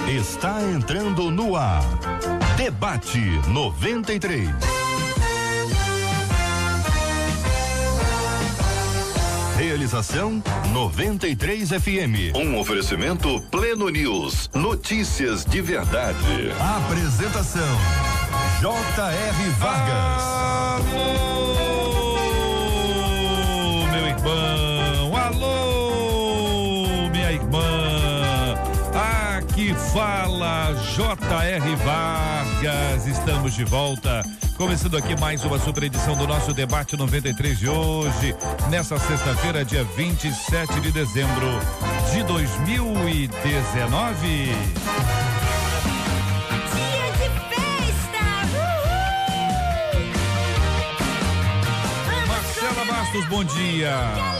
Está entrando no ar. Debate 93. Realização 93 FM. Um oferecimento Pleno News. Notícias de verdade. Apresentação J.R. Vargas. Alô, meu irmão. Alô, minha irmã. Aqui fala J.R. Vargas. Estamos de volta. Começando aqui mais uma super edição do nosso Debate 93 de hoje, nessa sexta-feira, dia 27 de dezembro de 2019. Dia de festa! Uhul! Marcela Bastos, bom dia.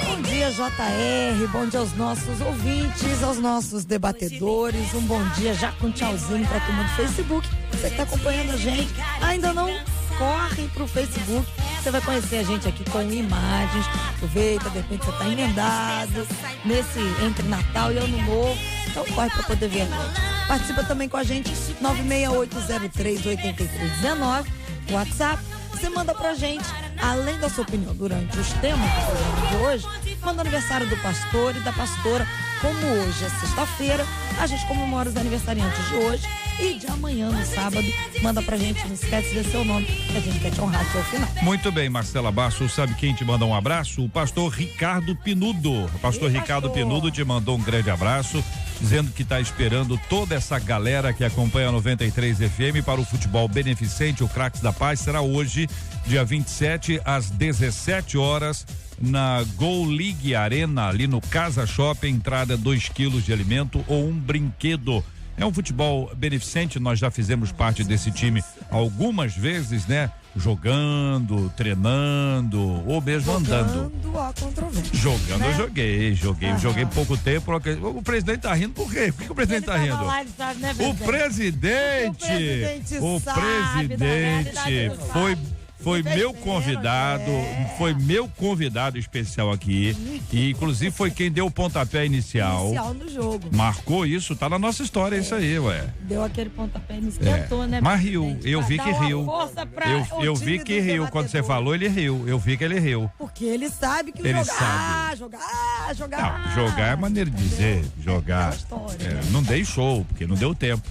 Bom dia, JR, bom dia aos nossos ouvintes, aos nossos debatedores, um bom dia já com tchauzinho pra turma do Facebook. Você que tá acompanhando a gente, ainda não corre pro Facebook, você vai conhecer a gente aqui com imagens. Aproveita, de repente você tá emendado nesse entre Natal e Ano Novo, então corre pra poder ver a gente. Participa também com a gente 968038319, WhatsApp. Você manda pra gente, além da sua opinião durante os temas do programa de hoje, manda o aniversário do pastor e da pastora. Como hoje é sexta-feira, a gente comemora os aniversariantes de hoje e de amanhã, no sábado, manda pra gente, não esquece de seu nome, que a gente quer te honrar até o final. Muito bem, Marcela Bastos, sabe quem te manda um abraço? O pastor Ricardo Pinudo. O pastor Ricardo Pinudo te mandou um grande abraço, dizendo que está esperando toda essa galera que acompanha a 93 FM para o futebol beneficente, o Craques da Paz. Será hoje, dia 27, às 17 horas, na Go League Arena, ali no Casa Shopping. Entrada 2 quilos de alimento ou um brinquedo. É um futebol beneficente, nós já fizemos parte desse time algumas vezes, né? Jogando, treinando ou mesmo andando. Jogando, eu joguei pouco tempo. O presidente tá rindo por quê? Por que o presidente tá rindo? O presidente foi meu convidado especial aqui, e inclusive foi quem deu o pontapé inicial no jogo. Marcou isso, tá na nossa história, isso aí, ué. Deu aquele pontapé inicial, né? Mas riu, eu vi que riu. Eu vi que riu, quando você falou, ele riu, eu vi que ele riu. Porque ele sabe que ele jogar. Não, jogar é maneira de dizer, jogar. Não dei show, porque não deu tempo.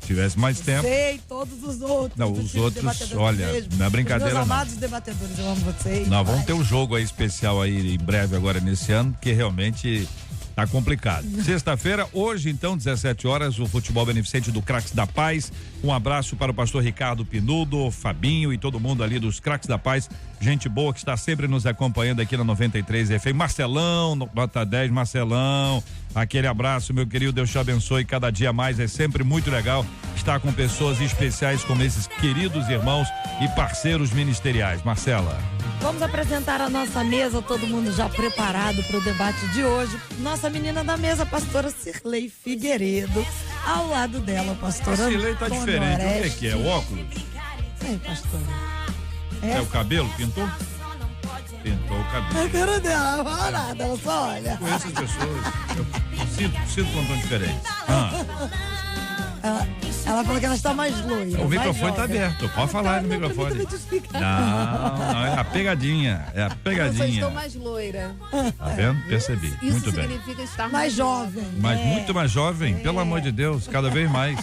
Se tivesse mais tempo. Sei, todos os outros. Não, os outros, olha, não é brincadeira. Meus amados debatedores, eu amo vocês. Nós vamos ter um jogo aí especial aí em breve agora nesse ano, porque realmente tá complicado. Sexta-feira, hoje então, 17 horas, o futebol beneficente do Craques da Paz. Um abraço para o pastor Ricardo Pinudo, Fabinho e todo mundo ali dos Craques da Paz. Gente boa que está sempre nos acompanhando aqui na 93 FM. Marcelão, nota 10, Marcelão. Aquele abraço, meu querido, Deus te abençoe cada dia mais. É sempre muito legal estar com pessoas especiais como esses queridos irmãos e parceiros ministeriais. Marcela. Vamos apresentar a nossa mesa, todo mundo já preparado para o debate de hoje. Nossa menina da mesa, pastora Cirlei Figueiredo. Ao lado dela, pastora A Cirlei tá diferente. O que é? O óculos? Ei, pastora. É o cabelo? Pintou? Pintou o cabelo. A cara dela, não fala nada, ela só olha. Conheço as pessoas. Eu sinto quando estão diferentes. Ela falou que ela está mais loira. O microfone está aberto, pode falar no microfone. Não, é a pegadinha. Eu só estou mais loira. Tá vendo? Percebi. Isso muito bem. Significa estar mais jovem. Mas muito mais jovem, pelo amor de Deus, cada vez mais.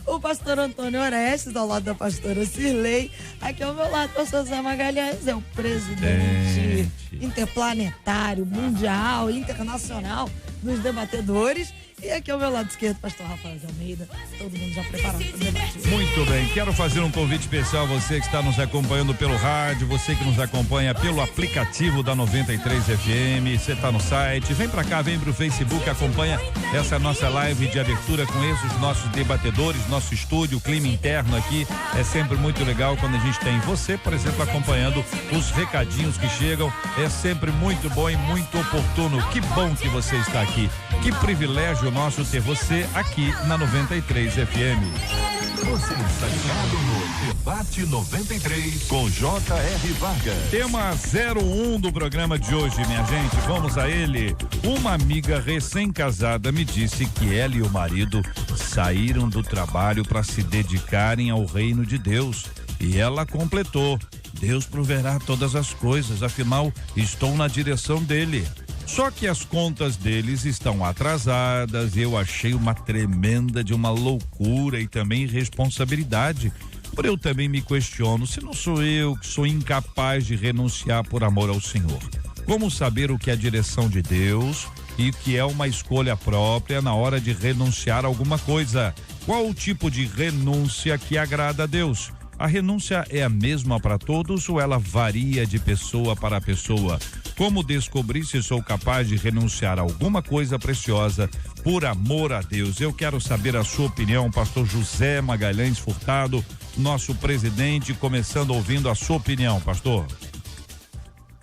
O pastor Antônio Orestes, ao lado da pastora Cirlei. Aqui ao meu lado, o pastor Zé Magalhães, é o presidente interplanetário, mundial, internacional dos debatedores. E aqui ao meu lado esquerdo, pastor Rafael de Almeida. Todo mundo já preparado para o debate. Muito bem, quero fazer um convite especial a você que está nos acompanhando pelo rádio, você que nos acompanha pelo aplicativo da 93 FM, você está no site, vem para cá, vem pro Facebook, acompanha essa nossa live de abertura com esses nossos debatedores, nosso estúdio, o clima interno aqui, é sempre muito legal quando a gente tem você, por exemplo, acompanhando os recadinhos que chegam, é sempre muito bom e muito oportuno. Que bom que você está aqui, que privilégio nosso ter você aqui na 93 FM. Você está ligado no Debate 93 com J.R. Vargas. Tema 01 do programa de hoje, minha gente. Vamos a ele. Uma amiga recém-casada me disse que ela e o marido saíram do trabalho para se dedicarem ao reino de Deus. E ela completou: Deus proverá todas as coisas, afinal, estou na direção dele. Só que as contas deles estão atrasadas. Eu achei uma tremenda de uma loucura e também irresponsabilidade. Por eu também me questiono se não sou eu que sou incapaz de renunciar por amor ao Senhor. Como saber o que é a direção de Deus e o que é uma escolha própria na hora de renunciar a alguma coisa? Qual o tipo de renúncia que agrada a Deus? A renúncia é a mesma para todos ou ela varia de pessoa para pessoa? Como descobrir se sou capaz de renunciar a alguma coisa preciosa por amor a Deus? Eu quero saber a sua opinião, pastor José Magalhães Furtado, nosso presidente, começando ouvindo a sua opinião, pastor.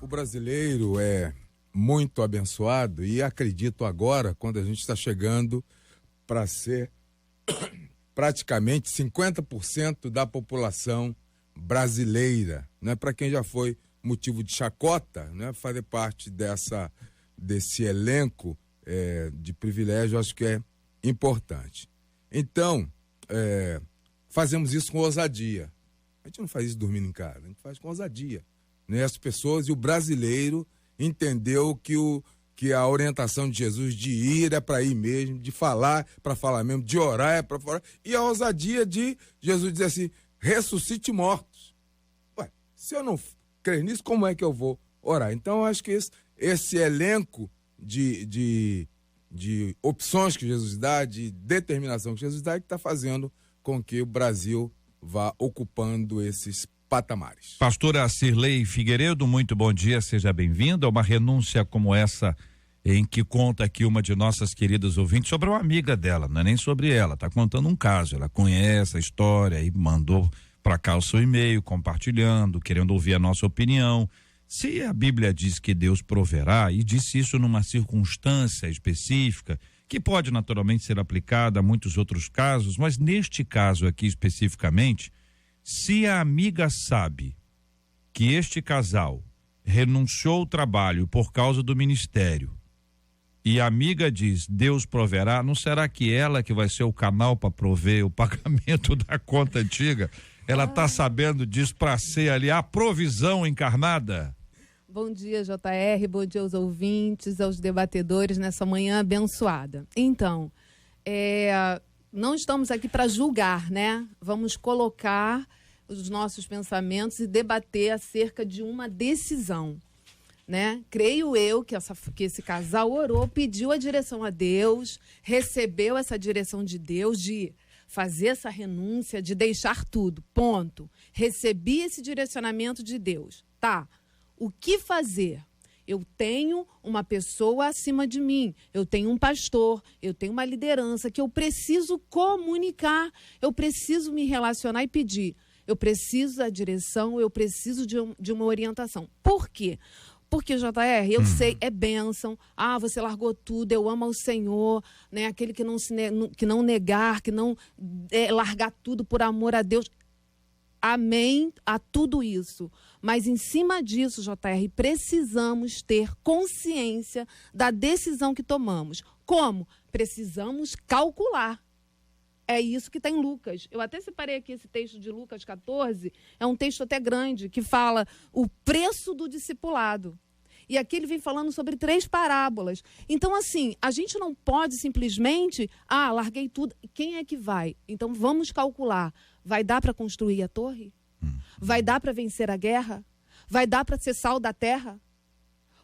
O brasileiro é muito abençoado e acredito agora, quando a gente está chegando para ser praticamente 50% da população brasileira, né? Para quem já foi motivo de chacota, né? Fazer parte desse elenco de privilégio, acho que é importante. Então, fazemos isso com ousadia. A gente não faz isso dormindo em casa, a gente faz com ousadia, né? As pessoas e o brasileiro entendeu que a orientação de Jesus de ir é para ir mesmo, de falar para falar mesmo, de orar é para falar, e a ousadia de Jesus dizer assim: ressuscite mortos. Ué, se eu não crer nisso, como é que eu vou orar? Então, eu acho que esse elenco de opções que Jesus dá, de determinação que Jesus dá, é que está fazendo com que o Brasil vá ocupando esses patamares. Pastora Cirlei Figueiredo, muito bom dia, seja bem-vinda. Uma renúncia como essa, em que conta aqui uma de nossas queridas ouvintes sobre uma amiga dela, não é nem sobre ela, tá contando um caso, ela conhece a história e mandou para cá o seu e-mail, compartilhando, querendo ouvir a nossa opinião. Se a Bíblia diz que Deus proverá, e disse isso numa circunstância específica, que pode naturalmente ser aplicada a muitos outros casos, mas neste caso aqui especificamente, se a amiga sabe que este casal renunciou ao trabalho por causa do ministério, e a amiga diz, Deus proverá, não será que ela que vai ser o canal para prover o pagamento da conta antiga? Ela está sabendo disso para ser ali a provisão encarnada? Bom dia, JR, bom dia aos ouvintes, aos debatedores nessa manhã abençoada. Então, não estamos aqui para julgar, né? Vamos colocar os nossos pensamentos e debater acerca de uma decisão, né? Creio eu que esse casal orou, pediu a direção a Deus, recebeu essa direção de Deus de fazer essa renúncia, de deixar tudo, ponto. Recebi esse direcionamento de Deus, tá? O que fazer? Eu tenho uma pessoa acima de mim, eu tenho um pastor, eu tenho uma liderança que eu preciso comunicar, eu preciso me relacionar e pedir. Eu preciso da direção, eu preciso de uma orientação. Por quê? Porque, JR, eu sei, é bênção. Ah, você largou tudo, eu amo ao Senhor, né? Aquele que não negar, que não largar tudo por amor a Deus. Amém a tudo isso. Mas em cima disso, JR, precisamos ter consciência da decisão que tomamos. Como? Precisamos calcular. É isso que está em Lucas. Eu até separei aqui esse texto de Lucas 14, é um texto até grande, que fala o preço do discipulado. E aqui ele vem falando sobre 3 parábolas. Então, assim, a gente não pode simplesmente, larguei tudo, quem é que vai? Então, vamos calcular. Vai dar para construir a torre? Vai dar para vencer a guerra? Vai dar para ser sal da terra?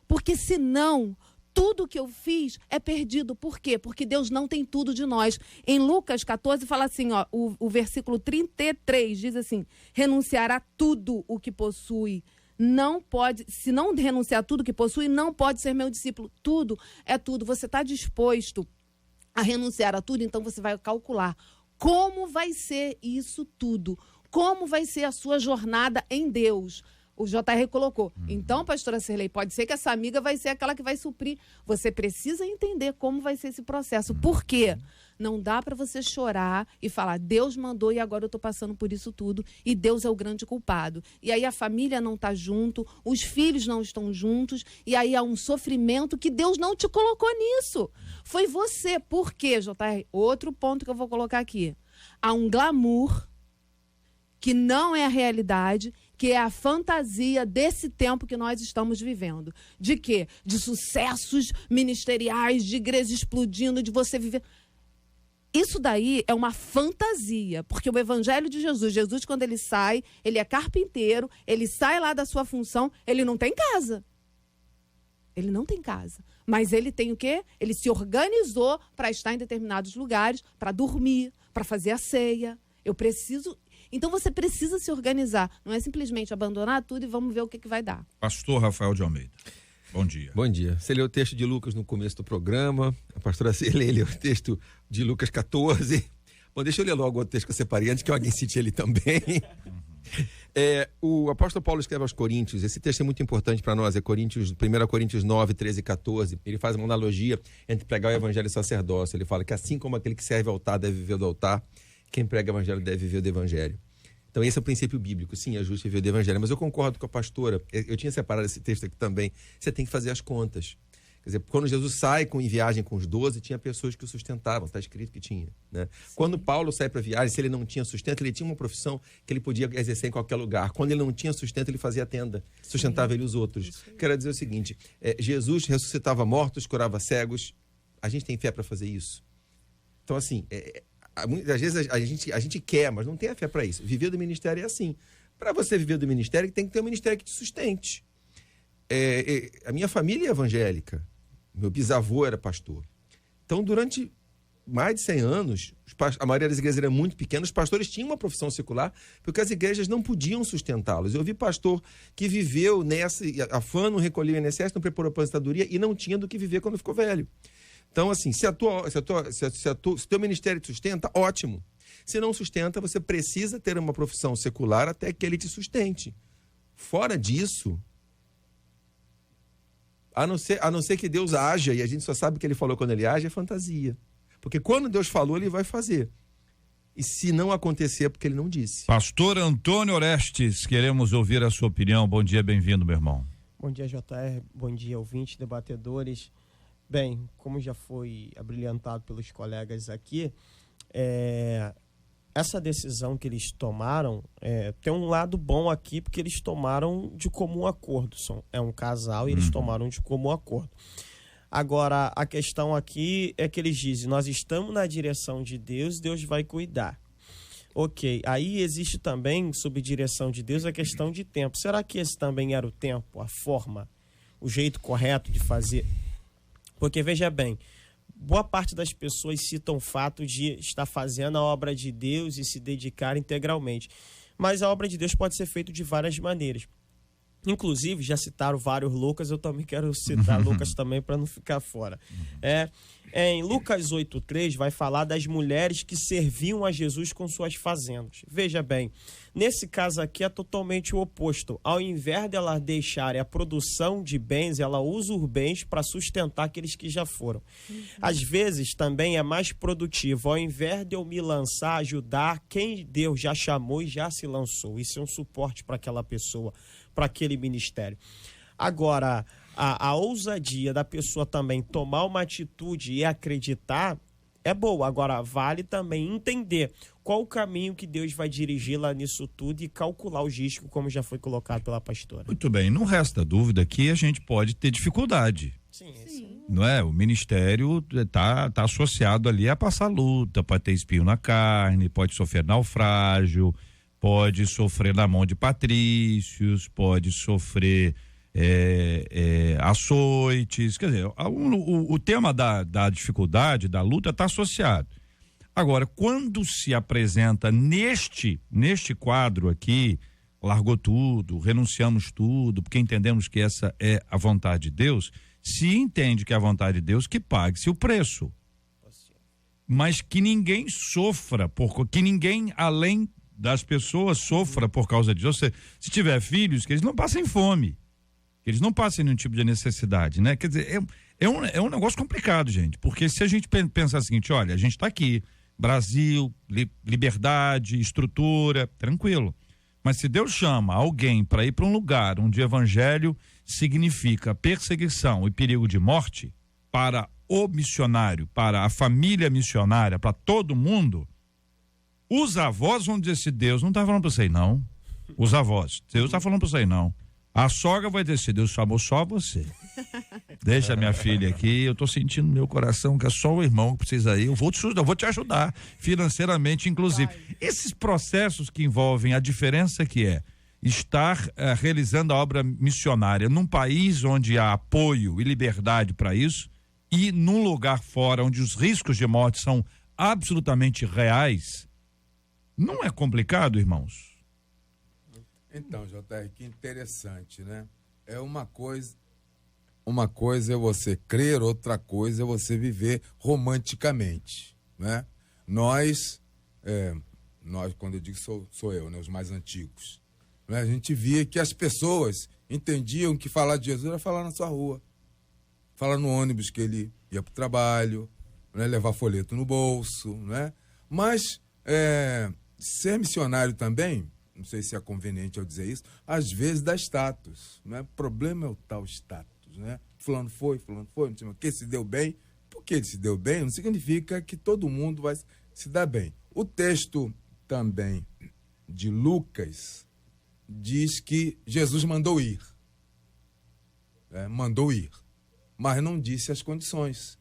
Porque senão, tudo que eu fiz é perdido. Por quê? Porque Deus não tem tudo de nós. Em Lucas 14 fala assim, ó, o versículo 33 diz assim, renunciar a tudo o que possui. Não pode, se não renunciar a tudo que possui, não pode ser meu discípulo. Tudo é tudo. Você está disposto a renunciar a tudo, então você vai calcular como vai ser isso tudo. Como vai ser a sua jornada em Deus. O JR colocou. Então, pastora Cirlei, pode ser que essa amiga vai ser aquela que vai suprir. Você precisa entender como vai ser esse processo. Por quê? Não dá para você chorar e falar, Deus mandou e agora eu estou passando por isso tudo e Deus é o grande culpado. E aí a família não está junto, os filhos não estão juntos e aí há um sofrimento que Deus não te colocou nisso. Foi você. Por quê, JR? Outro ponto que eu vou colocar aqui. Há um glamour que não é a realidade, que é a fantasia desse tempo que nós estamos vivendo. De quê? De sucessos ministeriais, de igreja explodindo, de você viver... Isso daí é uma fantasia, porque o evangelho de Jesus, quando ele sai, ele é carpinteiro, ele sai lá da sua função, ele não tem casa. Ele não tem casa. Mas ele tem o quê? Ele se organizou para estar em determinados lugares, para dormir, para fazer a ceia. Eu preciso... Então você precisa se organizar. Não é simplesmente abandonar tudo e vamos ver o que vai dar. Pastor Rafael de Almeida. Bom dia. Bom dia. Você leu o texto de Lucas no começo do programa. A pastora Cirlei leu o texto de Lucas 14. Bom, deixa eu ler logo o outro texto que eu separei antes que alguém cite ele também. O apóstolo Paulo escreve aos Coríntios, esse texto é muito importante para nós, é 1 Coríntios 9, 13 e 14, ele faz uma analogia entre pregar o evangelho e sacerdócio. Ele fala que assim como aquele que serve ao altar deve viver do altar, quem prega o evangelho deve viver do evangelho. Então esse é o princípio bíblico, sim, é justo viver do evangelho, mas eu concordo com a pastora, eu tinha separado esse texto aqui também, você tem que fazer as contas. Quer dizer, quando Jesus sai em viagem com os 12, tinha pessoas que o sustentavam, está escrito que tinha, né? Quando Paulo sai para viagem, se ele não tinha sustento, ele tinha uma profissão que ele podia exercer em qualquer lugar. Quando ele não tinha sustento, ele fazia tenda, sustentava ele e os outros. Quero dizer o seguinte, Jesus ressuscitava mortos, curava cegos, a gente tem fé para fazer isso. Então, assim, muitas vezes a gente quer, mas não tem a fé para isso. Viver do ministério é assim. Para você viver do ministério, tem que ter um ministério que te sustente. A minha família é evangélica. Meu bisavô era pastor. Então, durante mais de 100 anos, a maioria das igrejas era muito pequena, os pastores tinham uma profissão secular, porque as igrejas não podiam sustentá-los. Eu vi pastor que viveu nessa, afano, recolheu o INSS, não preparou a aposentadoria e não tinha do que viver quando ficou velho. Então, assim, se o teu ministério te sustenta, ótimo. Se não sustenta, você precisa ter uma profissão secular até que ele te sustente. Fora disso... A não ser que Deus haja, e a gente só sabe que ele falou quando ele age, é fantasia. Porque quando Deus falou, ele vai fazer. E se não acontecer, é porque ele não disse. Pastor Antônio Orestes, queremos ouvir a sua opinião. Bom dia, bem-vindo, meu irmão. Bom dia, JR. Bom dia, ouvintes, debatedores. Bem, como já foi abrilhantado pelos colegas aqui, essa decisão que eles tomaram tem um lado bom aqui, porque eles tomaram de comum acordo. É um casal e eles tomaram de comum acordo. Agora, a questão aqui é que eles dizem, nós estamos na direção de Deus, Deus vai cuidar. Ok, aí existe também, sob direção de Deus, a questão de tempo. Será que esse também era o tempo, a forma, o jeito correto de fazer? Porque, veja bem, boa parte das pessoas citam o fato de estar fazendo a obra de Deus e se dedicar integralmente. Mas a obra de Deus pode ser feita de várias maneiras. Inclusive, já citaram vários Lucas, eu também quero citar Lucas também para não ficar fora. Em Lucas 8,3 vai falar das mulheres que serviam a Jesus com suas fazendas. Veja bem, nesse caso aqui é totalmente o oposto. Ao invés de ela deixar a produção de bens, ela usa os bens para sustentar aqueles que já foram. Às vezes também é mais produtivo, ao invés de eu me lançar, ajudar quem Deus já chamou e já se lançou. Isso é um suporte para aquela pessoa, para aquele ministério. Agora, a ousadia da pessoa também tomar uma atitude e acreditar é boa. Agora, vale também entender qual o caminho que Deus vai dirigi-la nisso tudo e calcular os riscos, como já foi colocado pela pastora. Muito bem, não resta dúvida que a gente pode ter dificuldade. Sim. Não é? O ministério tá associado ali a passar luta, pode ter espinho na carne, pode sofrer naufrágio, pode sofrer na mão de patrícios, pode sofrer açoites, quer dizer, o tema da dificuldade, da luta está associado. Agora, quando se apresenta neste quadro aqui, largou tudo, renunciamos tudo, porque entendemos que essa é a vontade de Deus, se entende que é a vontade de Deus, que pague-se o preço. Mas que ninguém sofra, que ninguém além das pessoas sofra por causa disso. Se tiver filhos, que eles não passem fome, que eles não passem nenhum tipo de necessidade, né? Quer dizer, é um negócio complicado, gente, porque se a gente pensar o seguinte, olha, a gente está aqui, Brasil, liberdade, estrutura, tranquilo. Mas se Deus chama alguém para ir para um lugar onde o evangelho significa perseguição e perigo de morte para o missionário, para a família missionária, para todo mundo, os avós vão dizer, se Deus não está falando para você aí, não. Os avós, Deus está falando para você aí, não. A sogra vai dizer, se Deus chamou só você. Deixa minha filha aqui, eu tô sentindo no meu coração que é só o irmão que precisa ir, eu vou te ajudar financeiramente, inclusive. Esses processos que envolvem a diferença que é estar realizando a obra missionária num país onde há apoio e liberdade para isso e num lugar fora onde os riscos de morte são absolutamente reais, não é complicado, irmãos? Então, JR, que interessante, né? É uma coisa é você crer, outra coisa é você viver romanticamente, né? Nós, quando eu digo sou eu, né? Os mais antigos, né? A gente via que as pessoas entendiam que falar de Jesus era falar na sua rua, falar no ônibus que ele ia para o trabalho, né? Levar folheto no bolso, né? Mas ser missionário também, não sei se é conveniente eu dizer isso, às vezes dá status, né? O problema é o tal status, né? Fulano foi, não sei o que, se deu bem. Porque ele se deu bem não significa que todo mundo vai se dar bem. O texto também de Lucas diz que Jesus mandou ir. Mandou ir. Mas não disse as condições.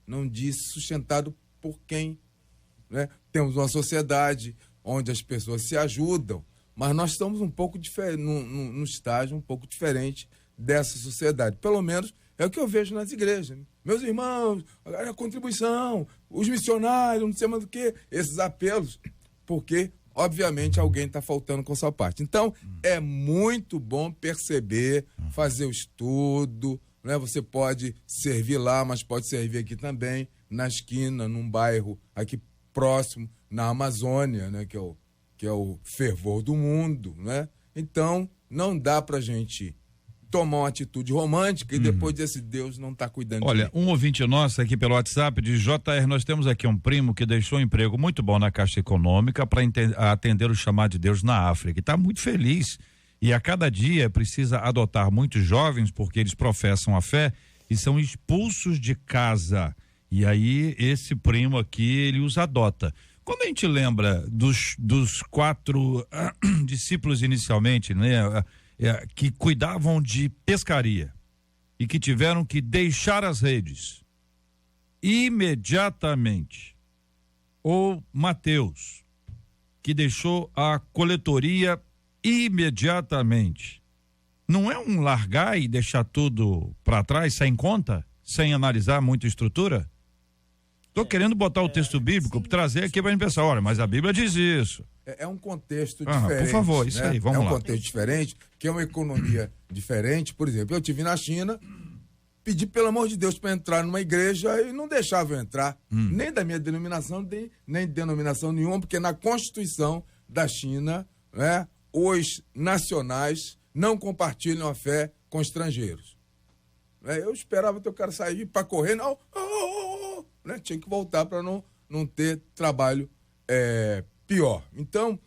Não disse sustentado por quem. Né? Temos uma sociedade onde as pessoas se ajudam, mas nós estamos um pouco diferente, num estágio um pouco diferente dessa sociedade. Pelo menos é o que eu vejo nas igrejas. Né? Meus irmãos, a contribuição, os missionários, não sei mais do que, esses apelos, porque, obviamente, alguém está faltando com sua parte. Então, é muito bom perceber, fazer o estudo, né? Você pode servir lá, mas pode servir aqui também, na esquina, num bairro aqui próximo, na Amazônia, né? Que é o fervor do mundo, né? Então, não dá pra gente tomar uma atitude romântica e depois dizer assim, Deus não está cuidando de mim. Olha, um ouvinte nosso aqui pelo WhatsApp diz, JR, nós temos aqui um primo que deixou um emprego muito bom na Caixa Econômica para atender o chamado de Deus na África. E está muito feliz. E a cada dia precisa adotar muitos jovens porque eles professam a fé e são expulsos de casa. E aí esse primo aqui, ele os adota. Quando a gente lembra dos 4 discípulos inicialmente, né? Que cuidavam de pescaria e que tiveram que deixar as redes imediatamente, ou Mateus, que deixou a coletoria imediatamente, não é um largar e deixar tudo para trás sem conta, sem analisar muita estrutura? Estou querendo botar o texto bíblico, trazer aqui para a gente pensar, olha, mas a Bíblia diz isso. É um contexto diferente. Por favor, isso aí, vamos lá. É um contexto diferente, que é uma economia diferente. Por exemplo, eu estive na China, pedi pelo amor de Deus para entrar numa igreja e não deixavam eu entrar, nem da minha denominação, nem de denominação nenhuma, porque na Constituição da China, né, os nacionais não compartilham a fé com estrangeiros. Eu esperava que o cara sair para correr, não, né, tinha que voltar para não ter trabalho pior. Então,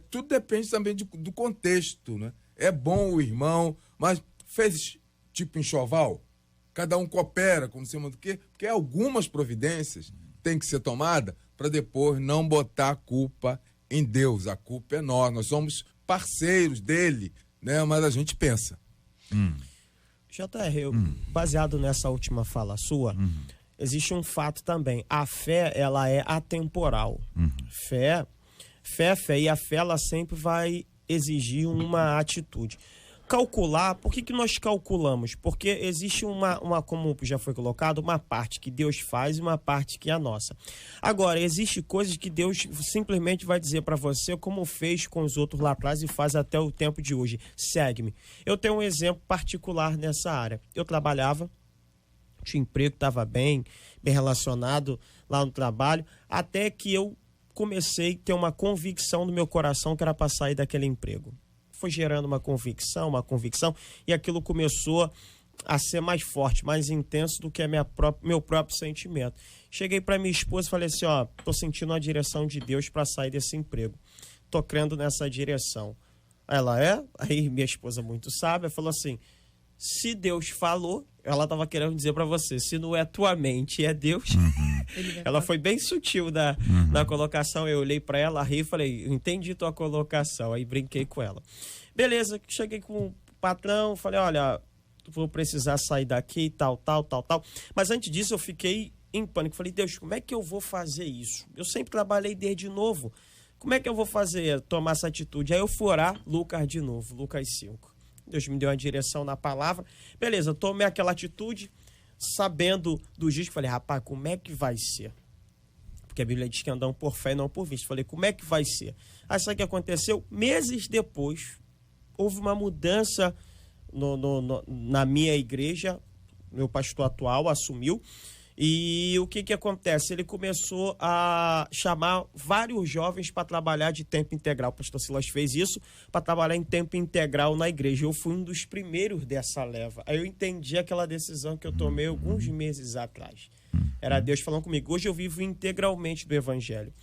tudo depende também do contexto, né? É bom o irmão, mas fez tipo enxoval, cada um coopera, como se chama do quê? Porque algumas providências têm que ser tomadas para depois não botar a culpa em Deus. A culpa é nós somos parceiros dele, né? Mas a gente pensa. JR, baseado nessa última fala sua, existe um fato também. A fé, ela é atemporal. Fé, e a fé, ela sempre vai exigir uma atitude. Calcular, por que nós calculamos? Porque existe como já foi colocado, uma parte que Deus faz e uma parte que é a nossa. Agora, existe coisas que Deus simplesmente vai dizer para você, como fez com os outros lá atrás e faz até o tempo de hoje. Segue-me. Eu tenho um exemplo particular nessa área. Eu trabalhava, tinha emprego, estava bem relacionado lá no trabalho, até que eu comecei a ter uma convicção no meu coração que era para sair daquele emprego. foi gerando uma convicção, e aquilo começou a ser mais forte, mais intenso do que meu próprio sentimento. Cheguei para minha esposa e falei assim, ó, tô sentindo a direção de Deus para sair desse emprego. Tô crendo nessa direção. Ela aí minha esposa muito sábia falou assim, se Deus falou, ela tava querendo dizer para você, se não é tua mente, é Deus. Ela foi bem sutil na colocação, eu olhei para ela, ri e falei, entendi tua colocação, aí brinquei com ela. Beleza, cheguei com o patrão, falei, olha, vou precisar sair daqui, tal. Mas antes disso eu fiquei em pânico. Falei, Deus, como é que eu vou fazer isso? Eu sempre trabalhei desde novo. Como é que eu vou tomar essa atitude? Aí eu fui orar, Lucas de novo, Lucas 5. Deus me deu uma direção na palavra. Beleza, tomei aquela atitude, sabendo do risco. Falei, rapaz, como é que vai ser? Porque a Bíblia diz que andam por fé e não por vista. Falei, como é que vai ser? Aí sabe o que aconteceu? Meses depois, houve uma mudança na minha igreja, meu pastor atual assumiu, e o que acontece? Ele começou a chamar vários jovens para trabalhar de tempo integral. O pastor Silas fez isso, para trabalhar em tempo integral na igreja. Eu fui um dos primeiros dessa leva. Aí eu entendi aquela decisão que eu tomei alguns meses atrás. Era Deus falando comigo. Hoje eu vivo integralmente do evangelho.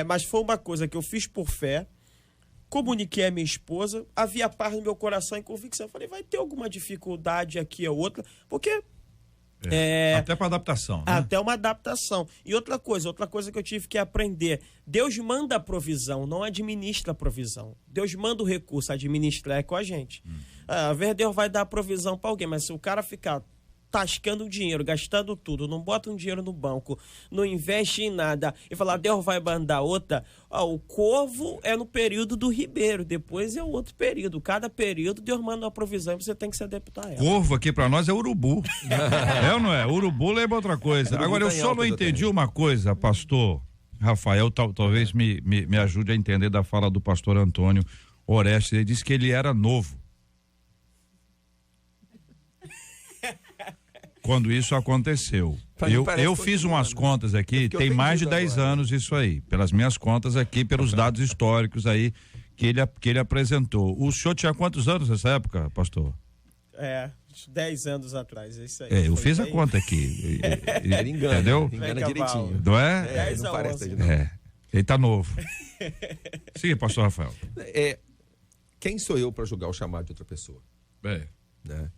Mas foi uma coisa que eu fiz por fé, comuniquei a minha esposa, havia paz no meu coração e convicção. Eu falei, vai ter alguma dificuldade aqui ou outra, porque... até para adaptação, né? Até uma adaptação. E outra coisa que eu tive que aprender, Deus manda a provisão, não administra a provisão. Deus manda o recurso, administrar é com a gente. Às vezes Deus vai dar a provisão para alguém, mas se o cara ficar tascando dinheiro, gastando tudo, não bota um dinheiro no banco, não investe em nada e falar, Deus vai mandar outra, o corvo é no período do ribeiro, depois é outro período. Cada período Deus manda uma provisão e você tem que se adaptar a ela. Corvo aqui pra nós é urubu. É ou não é? Urubu lembra outra coisa. Agora eu só não entendi uma coisa, pastor Rafael, talvez me ajude a entender da fala do pastor Antônio Orestes. Ele disse que ele era novo quando isso aconteceu. Eu fiz umas contas aqui, tem mais de 10 anos isso aí, pelas minhas contas aqui, pelos dados históricos aí que ele apresentou. O senhor tinha quantos anos nessa época, pastor? 10 anos atrás, é isso aí. Eu fiz a conta aqui. Ele engana, entendeu? Engana direitinho. Não é? Não parece de ele tá novo. Sim, pastor Rafael. Quem sou eu para julgar o chamado de outra pessoa? Né?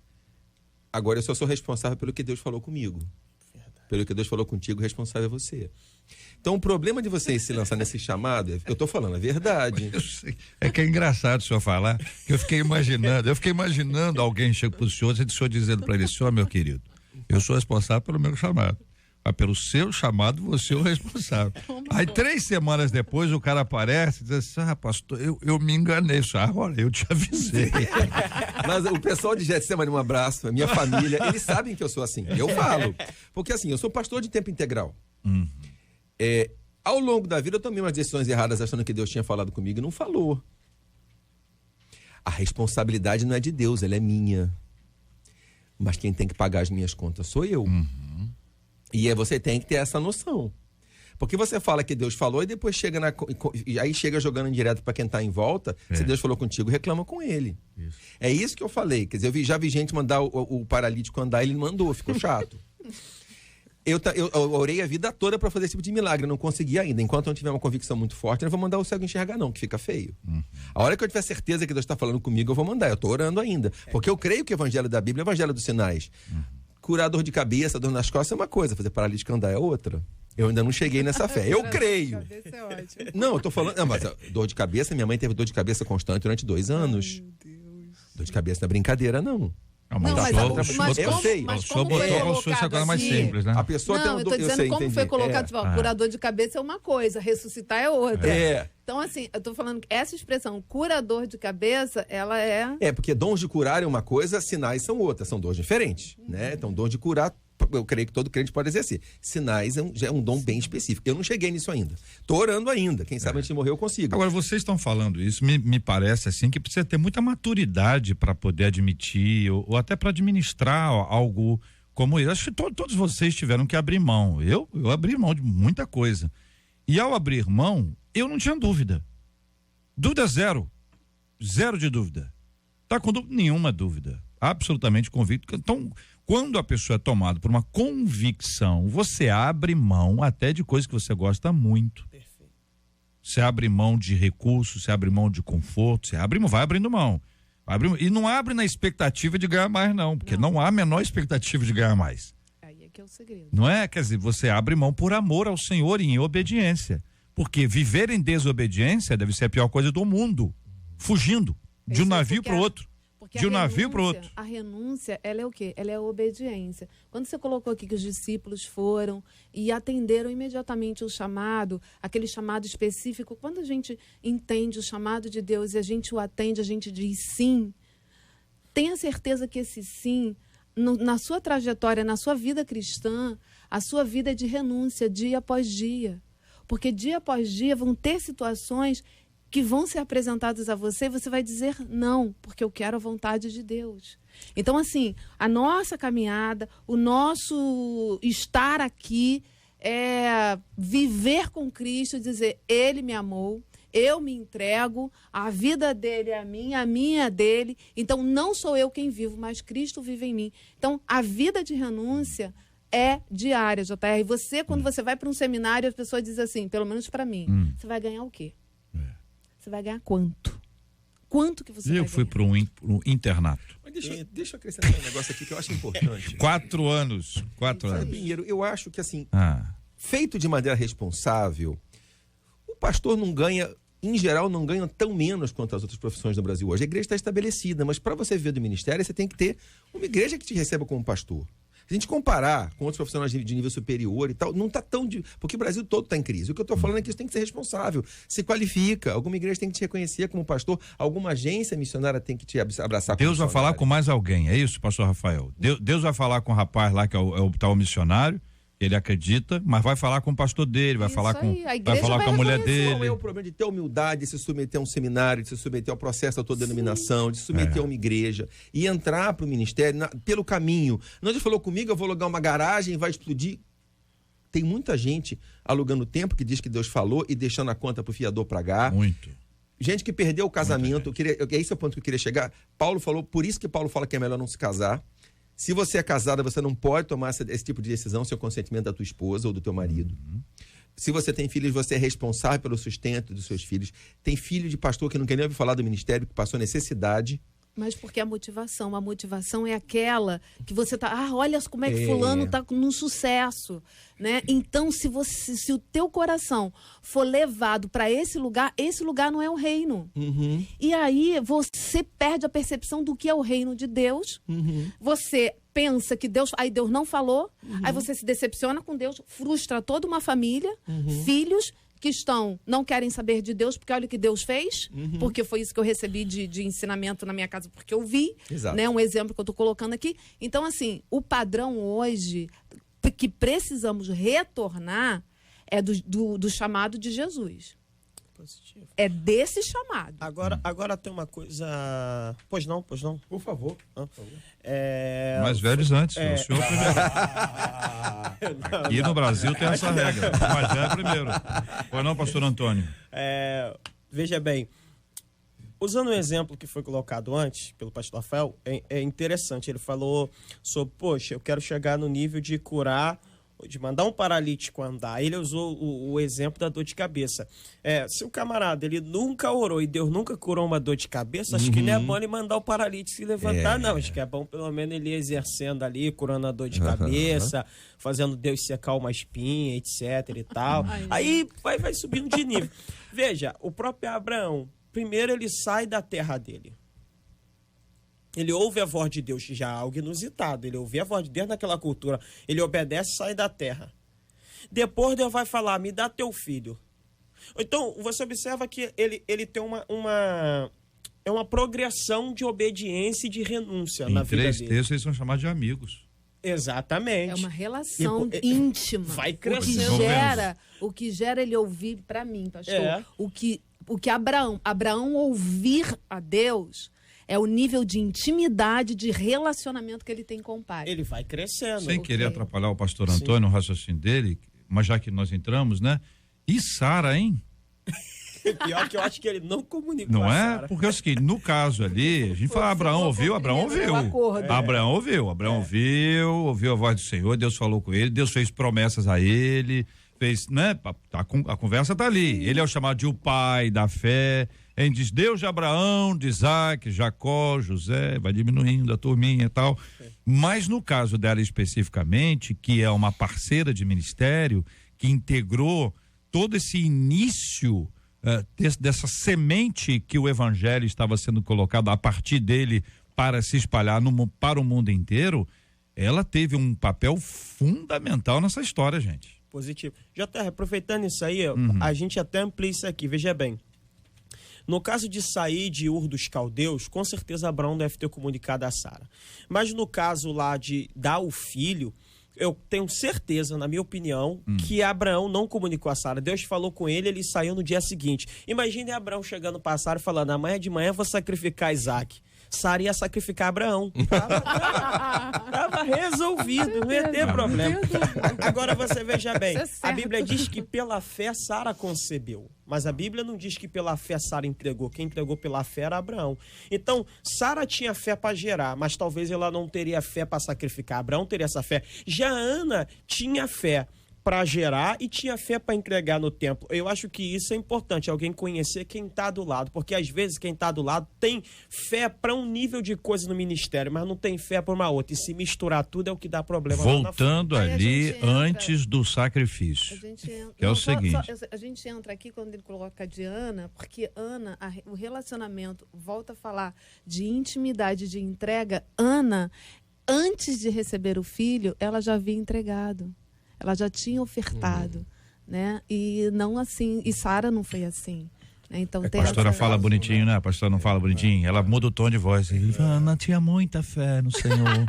Agora eu só sou responsável pelo que Deus falou comigo. Verdade. Pelo que Deus falou contigo, responsável é você. Então o problema de você se lançar nesse chamado, eu tô falando a verdade. É que é engraçado o senhor falar, que eu fiquei imaginando alguém chega pro senhor, o senhor dizendo para ele, senhor, meu querido, eu sou responsável pelo meu chamado. Mas pelo seu chamado, você é o responsável. Aí 3 semanas depois o cara aparece e diz assim, pastor, eu me enganei. Olha, eu te avisei. Mas o pessoal de Getsemane, um abraço, a minha família, eles sabem que eu sou assim. Eu falo. Porque assim, eu sou pastor de tempo integral. Ao longo da vida eu tomei umas decisões erradas achando que Deus tinha falado comigo e não falou. A responsabilidade não é de Deus, ela é minha. Mas quem tem que pagar as minhas contas sou eu. E você tem que ter essa noção. Porque você fala que Deus falou e depois chega aí chega jogando direto para quem tá em volta. Se Deus falou contigo, reclama com ele. Isso. É isso que eu falei. Quer dizer, já vi gente mandar o paralítico andar, ele não mandou, ficou chato. Eu orei a vida toda para fazer esse tipo de milagre, não consegui ainda. Enquanto eu não tiver uma convicção muito forte, eu não vou mandar o cego enxergar não, que fica feio. A hora que eu tiver certeza que Deus está falando comigo, eu vou mandar. Eu tô orando ainda. Porque eu creio que o evangelho da Bíblia é o evangelho dos sinais. Curar dor de cabeça, dor nas costas é uma coisa, fazer paralítico andar é outra. Eu ainda não cheguei nessa fé. Eu creio. É ótimo. Não, eu tô falando... Não, mas dor de cabeça, minha mãe teve dor de cabeça constante durante 2 anos. Meu Deus. Dor de cabeça não é brincadeira, não. Eu sei. Mas como foi colocado mais simples, né? A pessoa eu tô dizendo como foi colocado. Curador de cabeça é uma coisa, ressuscitar é outra. Então, assim, eu tô falando que essa expressão, curador de cabeça, ela é... porque dons de curar é uma coisa, sinais são outras, são dons diferentes, né? Então, dom de curar, eu creio que todo crente pode exercer. Sinais já é um dom bem específico. Eu não cheguei nisso ainda. Tô orando ainda. Quem sabe antes de morrer eu consigo. Agora, vocês estão falando isso, me parece assim que precisa ter muita maturidade para poder admitir ou até para administrar algo como isso. Acho que todos vocês tiveram que abrir mão. Eu abri mão de muita coisa. E ao abrir mão, eu não tinha dúvida. Dúvida zero. zero de dúvida. Está com nenhuma dúvida. Absolutamente convicto. Então, quando a pessoa é tomada por uma convicção, você abre mão até de coisas que você gosta muito. Perfeito. Você abre mão de recursos, você abre mão de conforto, vai abrindo mão. E não abre na expectativa de ganhar mais, não, porque não há a menor expectativa de ganhar mais. Aí é que é o segredo. Não é? Quer dizer, você abre mão por amor ao Senhor e em obediência. Porque viver em desobediência deve ser a pior coisa do mundo. Fugindo de um navio para o outro. De um navio para o outro. A renúncia, ela é o quê? Ela é a obediência. Quando você colocou aqui que os discípulos foram e atenderam imediatamente o chamado, aquele chamado específico, quando a gente entende o chamado de Deus e a gente o atende, a gente diz sim, tenha certeza que esse sim, na sua trajetória, na sua vida cristã, a sua vida é de renúncia dia após dia. Porque dia após dia vão ter situações que vão ser apresentadas a você e você vai dizer não, porque eu quero a vontade de Deus. Então, assim, a nossa caminhada, o nosso estar aqui é viver com Cristo, dizer, Ele me amou, eu me entrego, a vida dele é a minha é dele, então não sou eu quem vivo, mas Cristo vive em mim. Então, a vida de renúncia é diária, JR. Você, quando você vai para um seminário, as pessoas dizem assim, pelo menos para mim, você vai ganhar o quê? Você vai ganhar quanto? Quanto que você vai ganhar? Eu fui para um internato. Mas deixa eu acrescentar um negócio aqui que eu acho importante. 4 anos. 4 anos. Pinheiro, eu acho que assim, feito de maneira responsável, o pastor não ganha, em geral, não ganha tão menos quanto as outras profissões do Brasil hoje. A igreja está estabelecida, mas para você viver do ministério, você tem que ter uma igreja que te receba como pastor. Se a gente comparar com outros profissionais de nível superior e tal, não está tão... Porque o Brasil todo está em crise. O que eu estou falando é que isso tem que ser responsável. Se qualifica. Alguma igreja tem que te reconhecer como pastor. Alguma agência missionária tem que te abraçar como Deus vai falar com mais alguém. É isso, pastor Rafael? Deus vai falar com o rapaz lá que é o tal missionário. Ele acredita, mas vai falar com o pastor dele, vai falar com a mulher dele. Qual é o problema de ter humildade, de se submeter a um seminário, de se submeter ao processo da tua denominação, de se submeter a uma igreja e entrar para o ministério pelo caminho. Não, ele falou comigo, eu vou alugar uma garagem e vai explodir. Tem muita gente alugando tempo que diz que Deus falou e deixando a conta para o fiador pagar. Muito. Gente que perdeu o casamento, esse é o ponto que eu queria chegar. Paulo falou, por isso que Paulo fala que é melhor não se casar. Se você é casada, você não pode tomar esse tipo de decisão sem o consentimento da tua esposa ou do teu marido. Se você tem filhos, você é responsável pelo sustento dos seus filhos. Tem filho de pastor que não quer nem ouvir falar do ministério, que passou necessidade. Mas porque a motivação é aquela que você tá, olha como é que fulano tá no sucesso, né? Então, se o teu coração for levado para esse lugar não é o reino. E aí você perde a percepção do que é o reino de Deus. Você pensa que Deus não falou, aí você se decepciona com Deus, frustra toda uma família, filhos que não querem saber de Deus, porque olha o que Deus fez, porque foi isso que eu recebi de ensinamento na minha casa, porque eu vi, né, um exemplo que eu estou colocando aqui. Então, assim, o padrão hoje que precisamos retornar é do chamado de Jesus. Positivo. É desse chamado. Agora tem uma coisa... Pois não. Por favor. Mais velhos antes, o senhor primeiro. E no Brasil tem essa regra. O mais velho primeiro. Pois não, pastor Antônio? Veja bem, usando o exemplo que foi colocado antes pelo pastor Rafael, é interessante. Ele falou sobre, poxa, eu quero chegar no nível de curar, de mandar um paralítico andar. Ele usou o exemplo da dor de cabeça. Se o camarada ele nunca orou e Deus nunca curou uma dor de cabeça, acho que não é bom ele mandar o paralítico se levantar, não. Acho que é bom pelo menos ele exercendo ali, curando a dor de cabeça, fazendo Deus secar uma espinha, etc e tal. Aí vai subindo de nível. Veja, o próprio Abraão, primeiro ele sai da terra dele. Ele ouve a voz de Deus, já é algo inusitado. Ele ouve a voz de Deus naquela cultura. Ele obedece e sai da terra. Depois Deus vai falar, me dá teu filho. Então, você observa que ele tem uma progressão de obediência e de renúncia na vida dele. Em 3 textos eles são chamados de amigos. Exatamente. É uma relação íntima. Vai crescendo. O que gera ele ouvir, para mim, pastor, o que Abraão ouvir a Deus... É o nível de intimidade, de relacionamento que ele tem com o pai. Ele vai crescendo. Sem querer atrapalhar o pastor Antônio, o raciocínio dele, mas já que nós entramos, né? E Sara, hein? Pior que eu acho que ele não comunicou Não a é? Sara. Porque é o seguinte, no caso ali, a gente fala, Abraão ouviu. Abraão ouviu a voz do Senhor, Deus falou com ele, Deus fez promessas a ele, fez, né? A conversa tá ali. Ele é o chamado de o pai da fé. A gente diz Deus de Abraão, de Isaac, Jacó, José, vai diminuindo a turminha e tal. Mas no caso dela especificamente, que é uma parceira de ministério, que integrou todo esse início dessa semente que o evangelho estava sendo colocado a partir dele para se espalhar para o mundo inteiro, ela teve um papel fundamental nessa história, gente. Positivo. JR, aproveitando isso aí, a gente até amplia isso aqui, veja bem. No caso de sair de Ur dos Caldeus, com certeza Abraão deve ter comunicado a Sara. Mas no caso lá de dar o filho, eu tenho certeza, na minha opinião, que Abraão não comunicou a Sara. Deus falou com ele, ele saiu no dia seguinte. Imagine Abraão chegando para Sara e falando, amanhã de manhã eu vou sacrificar Isaac. Sara ia sacrificar Abraão. Tava resolvido, não ia ter problema. Agora você veja bem, a Bíblia diz que pela fé Sara concebeu, mas a Bíblia não diz que pela fé Sara entregou. Quem entregou pela fé era Abraão. Então, Sara tinha fé para gerar, mas talvez ela não teria fé para sacrificar. Abraão teria essa fé. Já Ana tinha fé para gerar e tinha fé para entregar no templo. Eu acho que isso é importante, alguém conhecer quem está do lado, porque às vezes quem está do lado tem fé para um nível de coisa no ministério, mas não tem fé para uma outra, e se misturar tudo é o que dá problema. Voltando ali antes do sacrifício, que é o seguinte. A gente entra aqui quando ele coloca de Ana, porque Ana, o relacionamento, volta a falar de intimidade, de entrega. Ana, antes de receber o filho, ela já havia entregado. Ela já tinha ofertado, né? E não assim, e Sara não foi assim. Né? Então, a pastora fala bonitinho, né? A pastora não fala bonitinho, ela muda o tom de voz. Ana tinha muita fé no Senhor.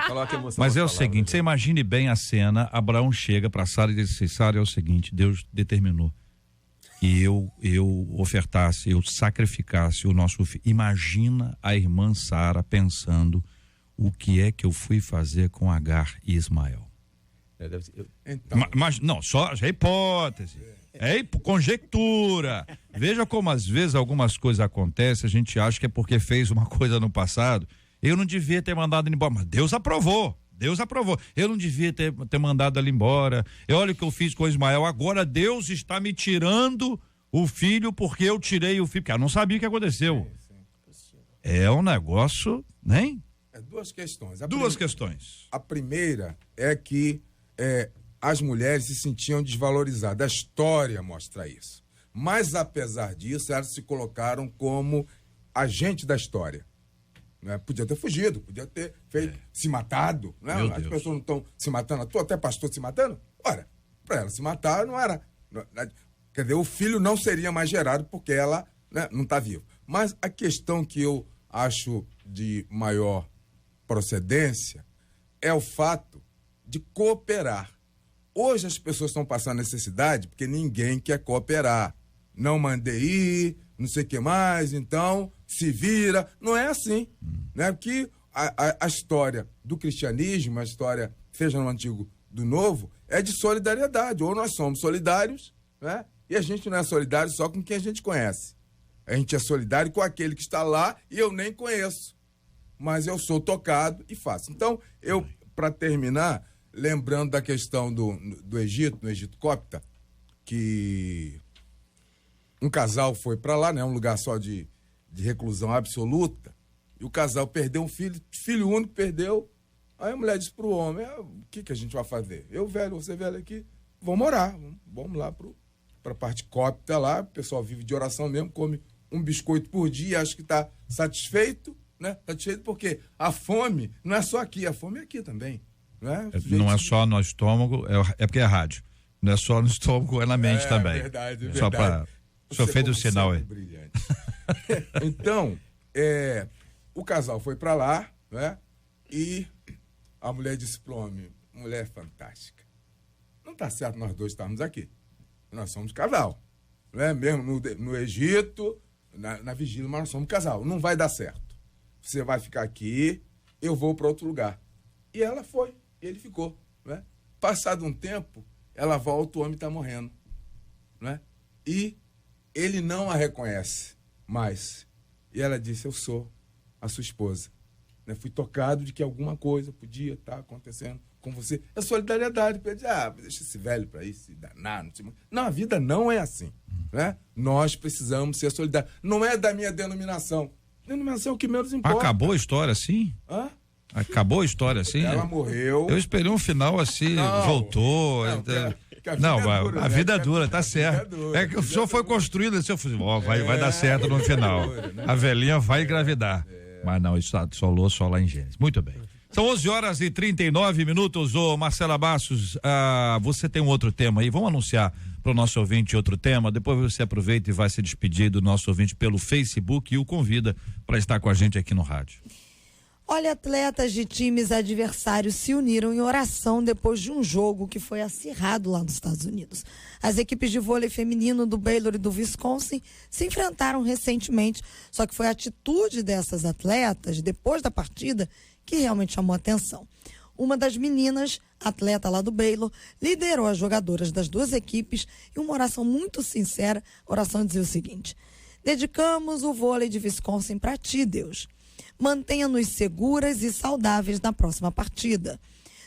Mas é o seguinte, você imagine bem a cena, Abraão chega para Sara e diz, Sara, é o seguinte, Deus determinou que eu ofertasse, eu sacrificasse o nosso filho. Imagina a irmã Sara pensando o que é que eu fui fazer com Agar e Ismael. Então. Mas não, só é hipótese, é conjectura. Veja como às vezes algumas coisas acontecem, a gente acha que é porque fez uma coisa no passado. Eu não devia ter mandado ele embora, mas Deus aprovou. Eu não devia ter mandado ele embora. Olha o que eu fiz com o Ismael, agora Deus está me tirando o filho porque eu tirei o filho, porque eu não sabia o que aconteceu. É um negócio, né? Duas questões. Questões. A primeira é que as mulheres se sentiam desvalorizadas. A história mostra isso. Mas, apesar disso, elas se colocaram como agente da história. Né? Podia ter fugido, podia ter se matado. Né? As pessoas não estão se matando. Tu até pastor se matando? Ora, para ela se matar não era... Quer dizer, o filho não seria mais gerado porque ela, né, não está viva. Mas a questão que eu acho de maior procedência é o fato de cooperar. Hoje as pessoas estão passando necessidade porque ninguém quer cooperar. Não mandei ir, não sei o que mais, então se vira. Não é assim. Né? Porque a história do cristianismo, a história, seja no Antigo do Novo, é de solidariedade. Ou nós somos solidários, né? E a gente não é solidário só com quem a gente conhece. A gente é solidário com aquele que está lá e eu nem conheço. Mas eu sou tocado e faço. Então, para terminar, lembrando da questão do Egito, no Egito Cópita, que um casal foi para lá, né, um lugar só de reclusão absoluta, e o casal perdeu um filho único perdeu. Aí a mulher disse para o homem, o que a gente vai fazer? Eu velho, você velho aqui, vamos orar, vamos lá para a parte cópita lá, o pessoal vive de oração mesmo, come um biscoito por dia, acho que está satisfeito, né? Satisfeito porque a fome não é só aqui, a fome é aqui também. Não é só no estômago, é porque é rádio. Não é só no estômago, é na mente também. Verdade. Só para... O senhor fez o sinal aí. Brilhante. Então, o casal foi para lá, né? E a mulher disse pro homem, mulher fantástica. Não tá certo nós dois estarmos aqui. Nós somos casal. Né? Mesmo no Egito, na vigília, mas nós somos casal. Não vai dar certo. Você vai ficar aqui, eu vou para outro lugar. E ela foi, e ele ficou. Né? Passado um tempo, ela volta, o homem está morrendo. Né? E ele não a reconhece mais. E ela disse, eu sou a sua esposa. Né? Fui tocado de que alguma coisa podia estar acontecendo com você. É solidariedade. Deixa esse velho para ir se danar. Não, a vida não é assim. Né? Nós precisamos ser solidários. Não é da minha denominação. Denominação é o que menos importa. Acabou a história assim? Hã? Acabou a história assim? Ela morreu. Eu esperei um final assim, voltou. A vida é dura, tá certo. É que o senhor foi construído assim, eu falei, vai dar certo no final. A velhinha vai engravidar. Mas não, isso solou só lá em Gênesis. Muito bem. São 11h39. Ô Marcela Bastos, você tem um outro tema aí, vamos anunciar para o nosso ouvinte outro tema, depois você aproveita e vai se despedir do nosso ouvinte pelo Facebook e o convida para estar com a gente aqui no rádio. Olha, atletas de times adversários se uniram em oração depois de um jogo que foi acirrado lá nos Estados Unidos. As equipes de vôlei feminino do Baylor e do Wisconsin se enfrentaram recentemente, só que foi a atitude dessas atletas depois da partida que realmente chamou a atenção. Uma das meninas, atleta lá do Baylor, liderou as jogadoras das duas equipes e uma oração muito sincera. A oração dizia o seguinte: dedicamos o vôlei de Wisconsin para ti, Deus. Mantenha-nos seguras e saudáveis na próxima partida.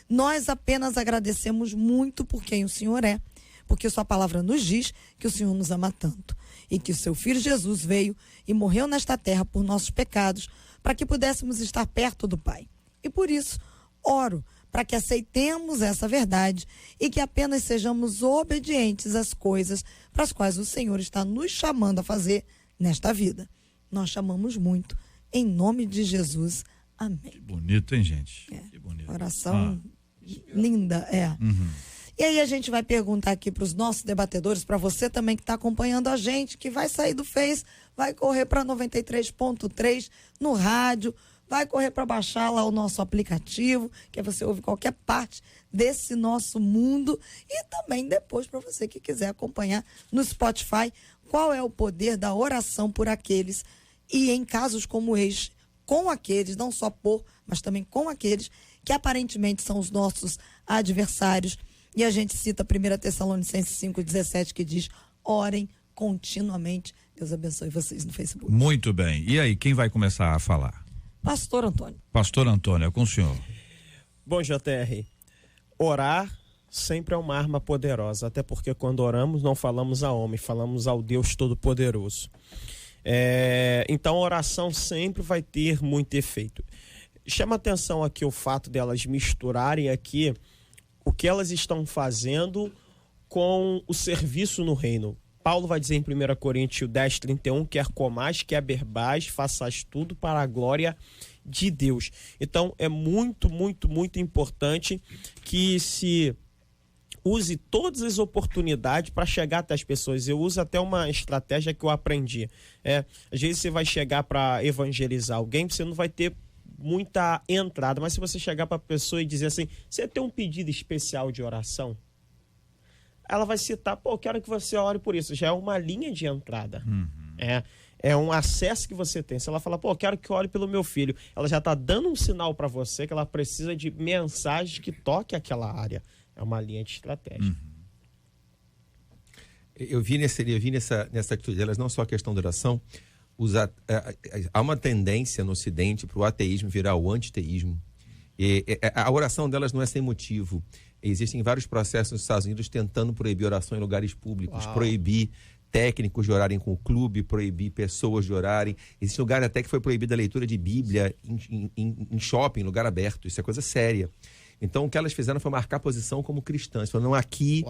Nós apenas agradecemos muito por quem o Senhor é, porque sua palavra nos diz que o Senhor nos ama tanto e que o seu Filho Jesus veio e morreu nesta terra por nossos pecados para que pudéssemos estar perto do Pai. E por isso, oro para que aceitemos essa verdade e que apenas sejamos obedientes às coisas para as quais o Senhor está nos chamando a fazer nesta vida. Nós chamamos muito. Em nome de Jesus, amém. Que bonito, hein, gente? Que bonito. Oração linda, Uhum. E aí a gente vai perguntar aqui para os nossos debatedores, para você também que está acompanhando a gente, que vai sair do Face, vai correr para 93.3 no rádio, vai correr para baixar lá o nosso aplicativo, que aí você ouve qualquer parte desse nosso mundo, e também depois para você que quiser acompanhar no Spotify, qual é o poder da oração por aqueles. E em casos como este, com aqueles, não só por, mas também com aqueles que aparentemente são os nossos adversários. E a gente cita 1 Tessalonicenses 5,17, que diz, orem continuamente. Deus abençoe vocês no Facebook. Muito bem. E aí, quem vai começar a falar? Pastor Antônio. Pastor Antônio, é com o senhor. Bom, JR, orar sempre é uma arma poderosa, até porque quando oramos não falamos a homem, falamos ao Deus Todo-Poderoso. Então a oração sempre vai ter muito efeito. Chama atenção aqui o fato delas misturarem aqui o que elas estão fazendo com o serviço no reino. Paulo vai dizer em 1 Coríntios 10:31, quer comais, quer bebais, façais tudo para a glória de Deus. Então é muito, muito, muito importante que se use todas as oportunidades para chegar até as pessoas. Eu uso até uma estratégia que eu aprendi. Às vezes você vai chegar para evangelizar alguém, você não vai ter muita entrada, mas se você chegar para a pessoa e dizer assim, você tem um pedido especial de oração? Ela vai citar, quero que você ore por isso. Já é uma linha de entrada. Uhum. É um acesso que você tem. Se ela fala, quero que ore pelo meu filho, ela já está dando um sinal para você que ela precisa de mensagens que toquem aquela área. É uma linha de estratégia. Uhum. Eu vi nessa atitude delas, não só a questão da oração, há uma tendência no Ocidente para o ateísmo virar o antiteísmo. A oração delas não é sem motivo. Existem vários processos nos Estados Unidos tentando proibir oração em lugares públicos, proibir técnicos de orarem com o clube, proibir pessoas de orarem. Existe lugar até que foi proibida a leitura de Bíblia em shopping, lugar aberto. Isso é coisa séria. Então, o que elas fizeram foi marcar posição como cristãs. Falaram, não, aqui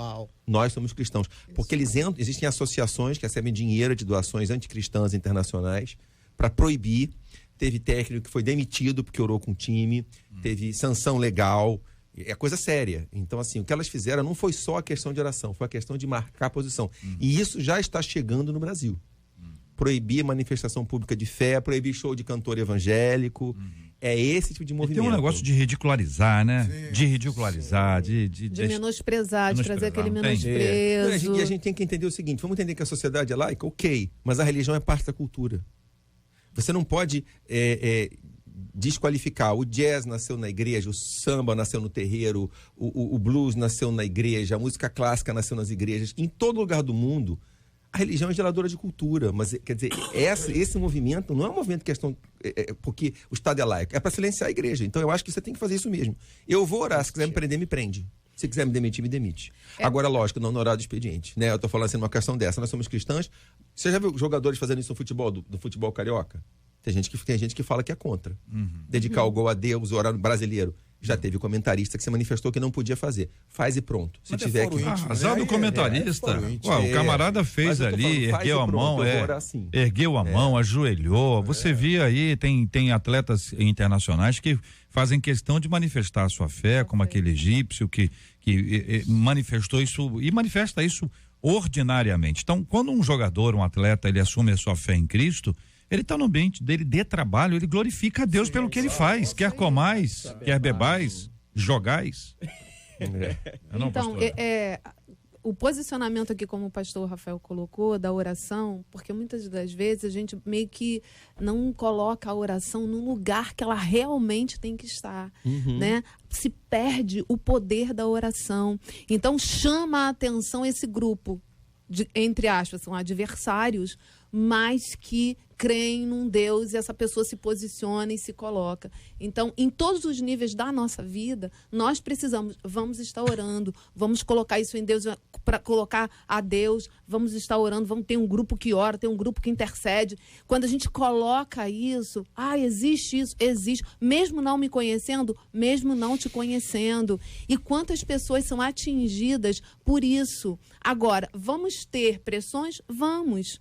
nós somos cristãos. Porque existem associações que recebem dinheiro de doações anticristãs internacionais para proibir. Teve técnico que foi demitido porque orou com o time, teve sanção legal. É coisa séria. Então, assim, o que elas fizeram não foi só a questão de oração, foi a questão de marcar posição. E isso já está chegando no Brasil. Proibir manifestação pública de fé, proibir show de cantor evangélico. É esse tipo de movimento. E tem um negócio de ridicularizar, né? Sim. De ridicularizar, de menosprezar, de trazer aquele menosprezo. E a gente tem que entender o seguinte, vamos entender que a sociedade é laica? Ok, mas a religião é parte da cultura. Você não pode desqualificar. O jazz nasceu na igreja, o samba nasceu no terreiro, o blues nasceu na igreja, a música clássica nasceu nas igrejas. Em todo lugar do mundo, A religião é geradora de cultura, mas, quer dizer, esse movimento não é um movimento questão... porque o Estado é laico, é para silenciar a igreja. Então, eu acho que você tem que fazer isso mesmo. Eu vou orar, se quiser me prender, me prende. Se quiser me demitir, me demite. Agora, lógico, não no horário do expediente, né? Eu tô falando assim numa questão dessa. Nós somos cristãos. Você já viu jogadores fazendo isso no futebol, do futebol carioca? Tem gente que fala que é contra. Dedicar o gol a Deus, orar no brasileiro. Já teve comentarista que se manifestou que não podia fazer. Faz e pronto. Se tiver que... Azar do comentarista. O camarada fez ali, ergueu a mão, ergueu a mão, ajoelhou. Você via aí, tem atletas internacionais que fazem questão de manifestar a sua fé, como aquele egípcio que manifestou isso, e manifesta isso ordinariamente. Então, quando um jogador, um atleta, ele assume a sua fé em Cristo, ele está no ambiente dele de trabalho, ele glorifica a Deus pelo que ele faz. Quer comais, quer bebais, jogais. Então, o posicionamento aqui, como o pastor Rafael colocou, da oração, porque muitas das vezes a gente meio que não coloca a oração no lugar que ela realmente tem que estar, né? Se perde o poder da oração. Então, chama a atenção esse grupo, entre aspas, são adversários, mas que creem num Deus, e essa pessoa se posiciona e se coloca. Então, em todos os níveis da nossa vida, nós vamos estar orando, vamos colocar isso em Deus, para colocar a Deus, vamos estar orando, vamos ter um grupo que ora, tem um grupo que intercede. Quando a gente coloca isso, existe isso, existe, mesmo não me conhecendo, mesmo não te conhecendo. E quantas pessoas são atingidas por isso? Agora, vamos ter pressões? Vamos.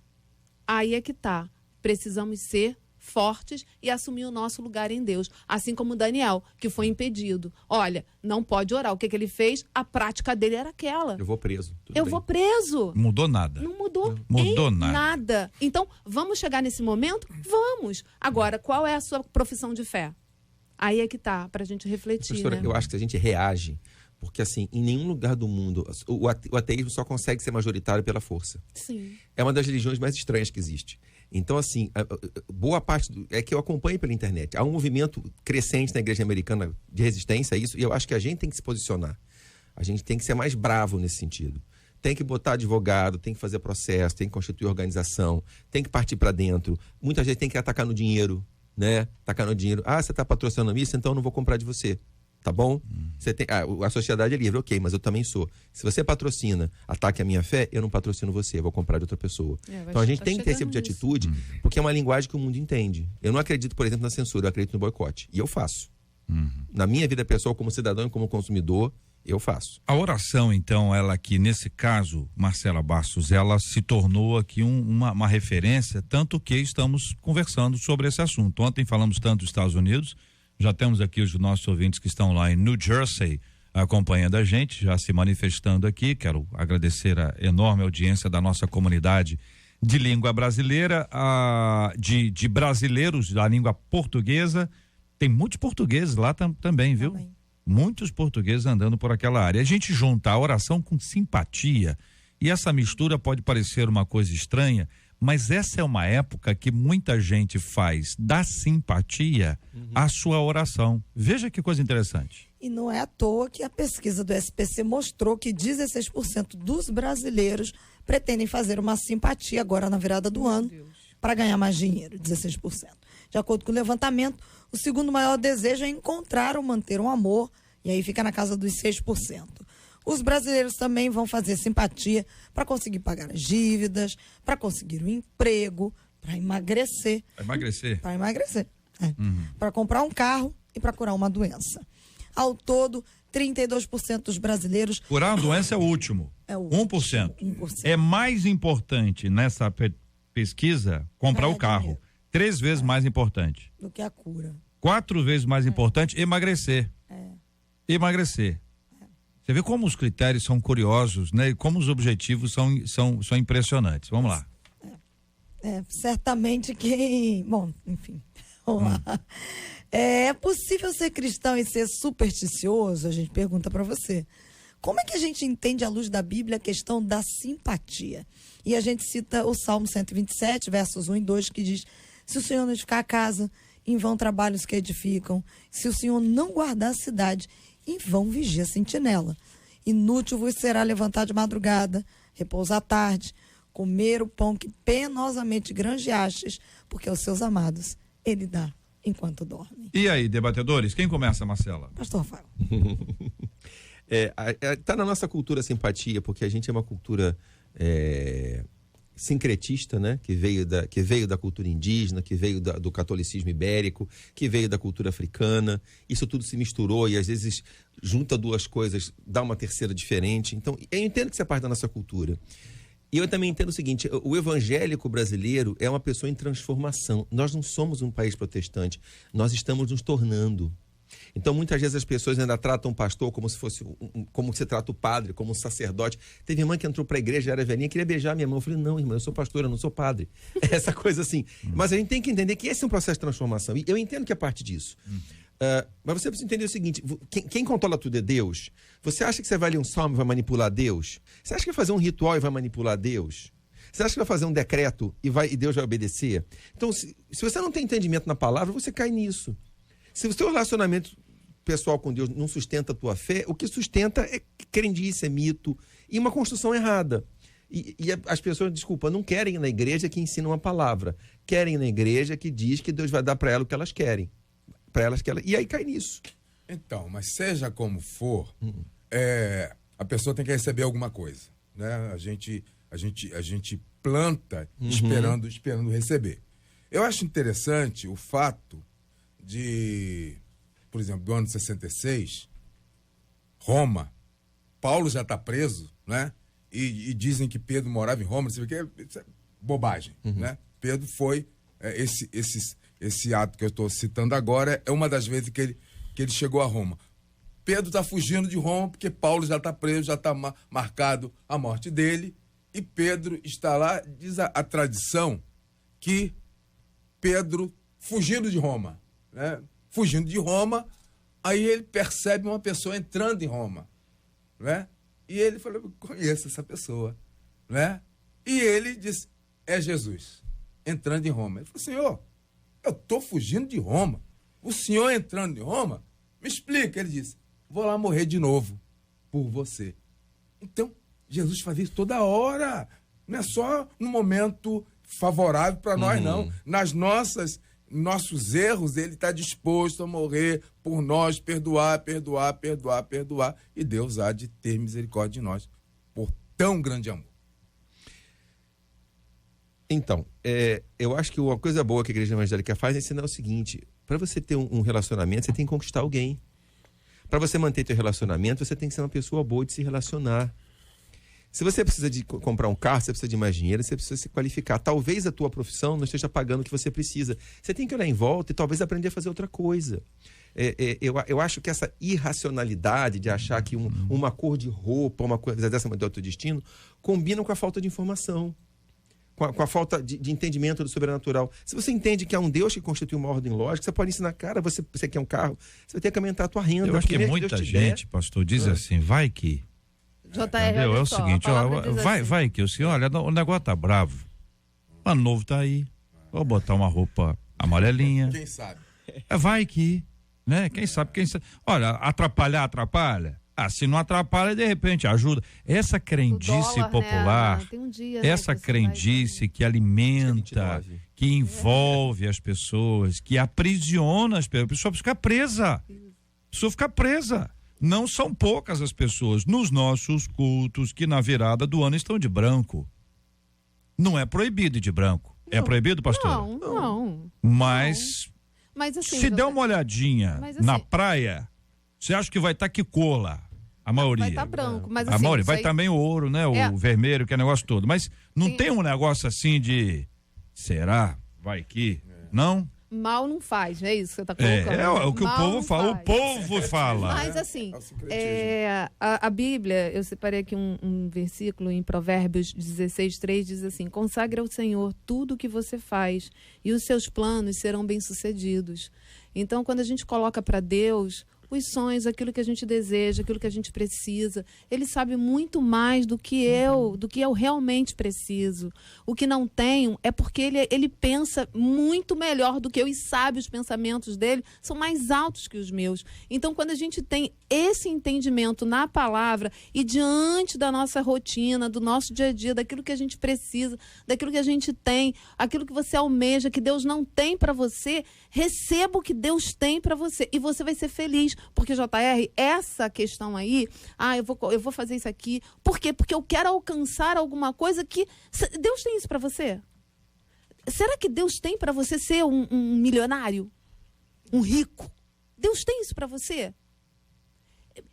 Aí é que tá. Precisamos ser fortes e assumir o nosso lugar em Deus. Assim como Daniel, que foi impedido. Olha, não pode orar. O que ele fez? A prática dele era aquela. Eu vou preso. Vou preso. Mudou nada. Não mudou nada. Então, vamos chegar nesse momento? Vamos. Agora, qual é a sua profissão de fé? Aí é que tá, pra gente refletir, Professora, né? Eu acho que a gente reage, porque assim, em nenhum lugar do mundo, o ateísmo só consegue ser majoritário pela força. Sim. É uma das religiões mais estranhas que existe. Então, assim, boa parte é que eu acompanho pela internet. Há um movimento crescente na igreja americana de resistência a isso, e eu acho que a gente tem que se posicionar. A gente tem que ser mais bravo nesse sentido. Tem que botar advogado, tem que fazer processo, tem que constituir organização, tem que partir para dentro. Muita gente tem que atacar no dinheiro, né? Atacar no dinheiro. Você está patrocinando isso, então eu não vou comprar de você. Tá bom? Você tem, a sociedade é livre, ok, mas eu também sou. Se você patrocina, ataque a minha fé, eu não patrocino você, eu vou comprar de outra pessoa. Então a gente tem que ter esse tipo de atitude, porque é uma linguagem que o mundo entende. Eu não acredito, por exemplo, na censura, eu acredito no boicote. E eu faço. Na minha vida pessoal, como cidadão e como consumidor, eu faço. A oração, então, ela aqui, nesse caso, Marcela Bastos, ela se tornou aqui uma referência, tanto que estamos conversando sobre esse assunto. Ontem falamos tanto dos Estados Unidos. Já temos aqui os nossos ouvintes que estão lá em New Jersey acompanhando a gente, já se manifestando aqui. Quero agradecer a enorme audiência da nossa comunidade de língua brasileira, de brasileiros da língua portuguesa. Tem muitos portugueses lá também, viu? Também. Muitos portugueses andando por aquela área. A gente junta a oração com simpatia, e essa mistura pode parecer uma coisa estranha, mas essa é uma época que muita gente faz da simpatia a sua oração. Veja que coisa interessante. E não é à toa que a pesquisa do SPC mostrou que 16% dos brasileiros pretendem fazer uma simpatia agora na virada do ano para ganhar mais dinheiro, 16%. De acordo com o levantamento, o segundo maior desejo é encontrar ou manter um amor, e aí fica na casa dos 6%. Os brasileiros também vão fazer simpatia para conseguir pagar as dívidas, para conseguir um emprego, para emagrecer. Para emagrecer. Para comprar um carro e para curar uma doença. Ao todo, 32% dos brasileiros... Curar uma doença é o último. É o 1%. 1%. É mais importante nessa pesquisa comprar o carro. Dinheiro. 3 vezes mais importante. Do que a cura. 4 vezes mais importante, emagrecer. Emagrecer. Você vê como os critérios são curiosos, né? E como os objetivos são impressionantes. Vamos lá. Certamente quem... Bom, enfim. Vamos lá. É possível ser cristão e ser supersticioso? A gente pergunta para você. Como é que a gente entende à luz da Bíblia a questão da simpatia? E a gente cita o Salmo 127, versos 1 e 2, que diz: se o Senhor não edificar a casa, em vão trabalhos que edificam. Se o Senhor não guardar a cidade, em vão vigia a sentinela. Inútil vos será levantar de madrugada, repousar à tarde, comer o pão que penosamente granjeastes, porque aos seus amados ele dá enquanto dorme. E aí, debatedores, quem começa, Marcela? Pastor Rafael. Tá na nossa cultura a simpatia, porque a gente é uma cultura sincretista, né? Que veio da cultura indígena, que veio do catolicismo ibérico, que veio da cultura africana. Isso tudo se misturou e às vezes junta duas coisas, dá uma terceira diferente. Então, eu entendo que isso é parte da nossa cultura. E eu também entendo o seguinte, o evangélico brasileiro é uma pessoa em transformação. Nós não somos um país protestante, nós estamos nos tornando. Então, muitas vezes as pessoas ainda tratam o pastor como se fosse, como você trata o padre, como um sacerdote. Teve irmã que entrou para a igreja, era velhinha, queria beijar minha mão. Eu falei, não, irmã, eu sou pastor, eu não sou padre. Essa coisa assim. Mas a gente tem que entender que esse é um processo de transformação. E eu entendo que é parte disso. Mas você precisa entender o seguinte, quem controla tudo é Deus. Você acha que você vai ler um salmo e vai manipular Deus? Você acha que vai fazer um ritual e vai manipular Deus? Você acha que vai fazer um decreto e Deus vai obedecer? Então, se você não tem entendimento na palavra, você cai nisso. Se o seu relacionamento pessoal com Deus não sustenta a tua fé, o que sustenta é crendice, é mito e uma construção errada. E as pessoas, desculpa, não querem ir na igreja que ensina uma palavra. Querem ir na igreja que diz que Deus vai dar para elas o que elas querem. E aí cai nisso. Então, mas seja como for, a pessoa tem que receber alguma coisa, né? A gente planta esperando receber. Eu acho interessante o fato de, por exemplo, do ano 66, Roma, Paulo já está preso, né? E dizem que Pedro morava em Roma, isso é bobagem, né? Pedro foi, esse ato que eu estou citando agora é uma das vezes que ele chegou a Roma. Pedro está fugindo de Roma porque Paulo já está preso, já está marcado a morte dele, e Pedro está lá, diz a tradição que Pedro, fugindo de Roma, né? Fugindo de Roma, aí ele percebe uma pessoa entrando em Roma, né? E ele falou, eu conheço essa pessoa, né? E ele disse, é Jesus, entrando em Roma. Ele falou, Senhor, eu estou fugindo de Roma, o senhor entrando em Roma, me explica. Ele disse, vou lá morrer de novo por você. Então, Jesus faz isso toda hora, não é só no momento favorável para nós, não. Nas nossos erros, ele está disposto a morrer por nós, perdoar, e Deus há de ter misericórdia de nós por tão grande amor. Então, eu acho que uma coisa boa que a igreja evangélica faz é ensinar o seguinte, para você ter um relacionamento, você tem que conquistar alguém. Para você manter teu relacionamento, você tem que ser uma pessoa boa de se relacionar. Se você precisa de comprar um carro, você precisa de mais dinheiro, você precisa se qualificar. Talvez a tua profissão não esteja pagando o que você precisa. Você tem que olhar em volta e talvez aprender a fazer outra coisa. Eu acho que essa irracionalidade de achar que uma cor de roupa, uma coisa dessa do teu destino, combina com a falta de informação, com a falta de entendimento do sobrenatural. Se você entende que há um Deus que constitui uma ordem lógica, você pode ensinar, cara, você quer um carro, você vai ter que aumentar a tua renda. Eu acho que muita gente, pastor, diz assim, vai que... Entendeu? É o seguinte, vai que o senhor, olha, o negócio tá bravo. O ano novo tá aí. Vou botar uma roupa amarelinha. Quem sabe? Vai que, né? Quem sabe. Olha, atrapalha. Se não atrapalha, de repente ajuda. Essa crendice dólar, popular, né? Tem um dia, essa crendice que alimenta, que envolve as pessoas, que aprisiona as pessoas. A pessoa fica presa. A pessoa fica presa. Não são poucas as pessoas nos nossos cultos que na virada do ano estão de branco. Não é proibido ir de branco. Não, é proibido, pastor? Não. Mas assim, se der uma olhadinha na praia, você acha que vai estar que cor lá? A maioria. Vai estar branco, mas a maioria. Vai também o ouro, né? O vermelho, que é negócio todo. Mas não tem um negócio assim de... Será? Vai que? Não? Mal não faz, não é isso que você está colocando? É o que o povo fala. O povo fala. Mas assim, a Bíblia, eu separei aqui um versículo em Provérbios 16:3, diz assim, consagre ao Senhor tudo o que você faz e os seus planos serão bem-sucedidos. Então, quando a gente coloca para Deus os sonhos, aquilo que a gente deseja, aquilo que a gente precisa. Ele sabe muito mais do que eu realmente preciso. O que não tenho é porque ele pensa muito melhor do que eu e sabe os pensamentos dele são mais altos que os meus. Então, quando a gente tem esse entendimento na palavra e diante da nossa rotina, do nosso dia a dia, daquilo que a gente precisa, daquilo que a gente tem, aquilo que você almeja, que Deus não tem para você, receba o que Deus tem para você e você vai ser feliz. Porque, JR, essa questão aí, eu vou fazer isso aqui. Por quê? Porque eu quero alcançar alguma coisa que... Deus tem isso para você? Será que Deus tem para você ser um milionário? Um rico? Deus tem isso para você?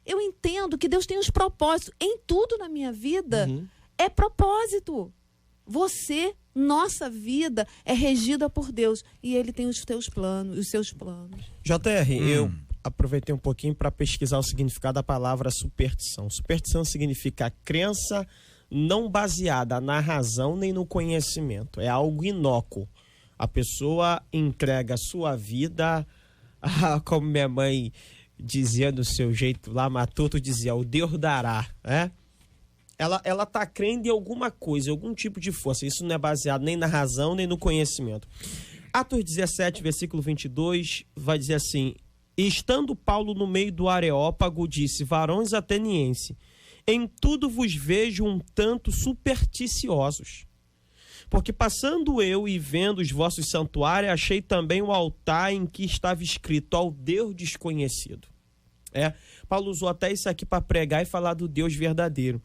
Eu entendo que Deus tem os propósitos. Em tudo na minha vida é propósito. Nossa vida é regida por Deus. E Ele tem os teus planos, os seus planos. JR, eu aproveitei um pouquinho para pesquisar o significado da palavra superstição. Superstição significa crença não baseada na razão nem no conhecimento. É algo inócuo. A pessoa entrega a sua vida, como minha mãe dizia do seu jeito lá, matuto, dizia, o Deus dará, né? Ela tá crendo em alguma coisa, algum tipo de força. Isso não é baseado nem na razão, nem no conhecimento. Atos 17, versículo 22, vai dizer assim, estando Paulo no meio do Areópago, disse, varões atenienses, em tudo vos vejo um tanto supersticiosos. Porque passando eu e vendo os vossos santuários, achei também o altar em que estava escrito ao Deus desconhecido. Paulo usou até isso aqui para pregar e falar do Deus verdadeiro.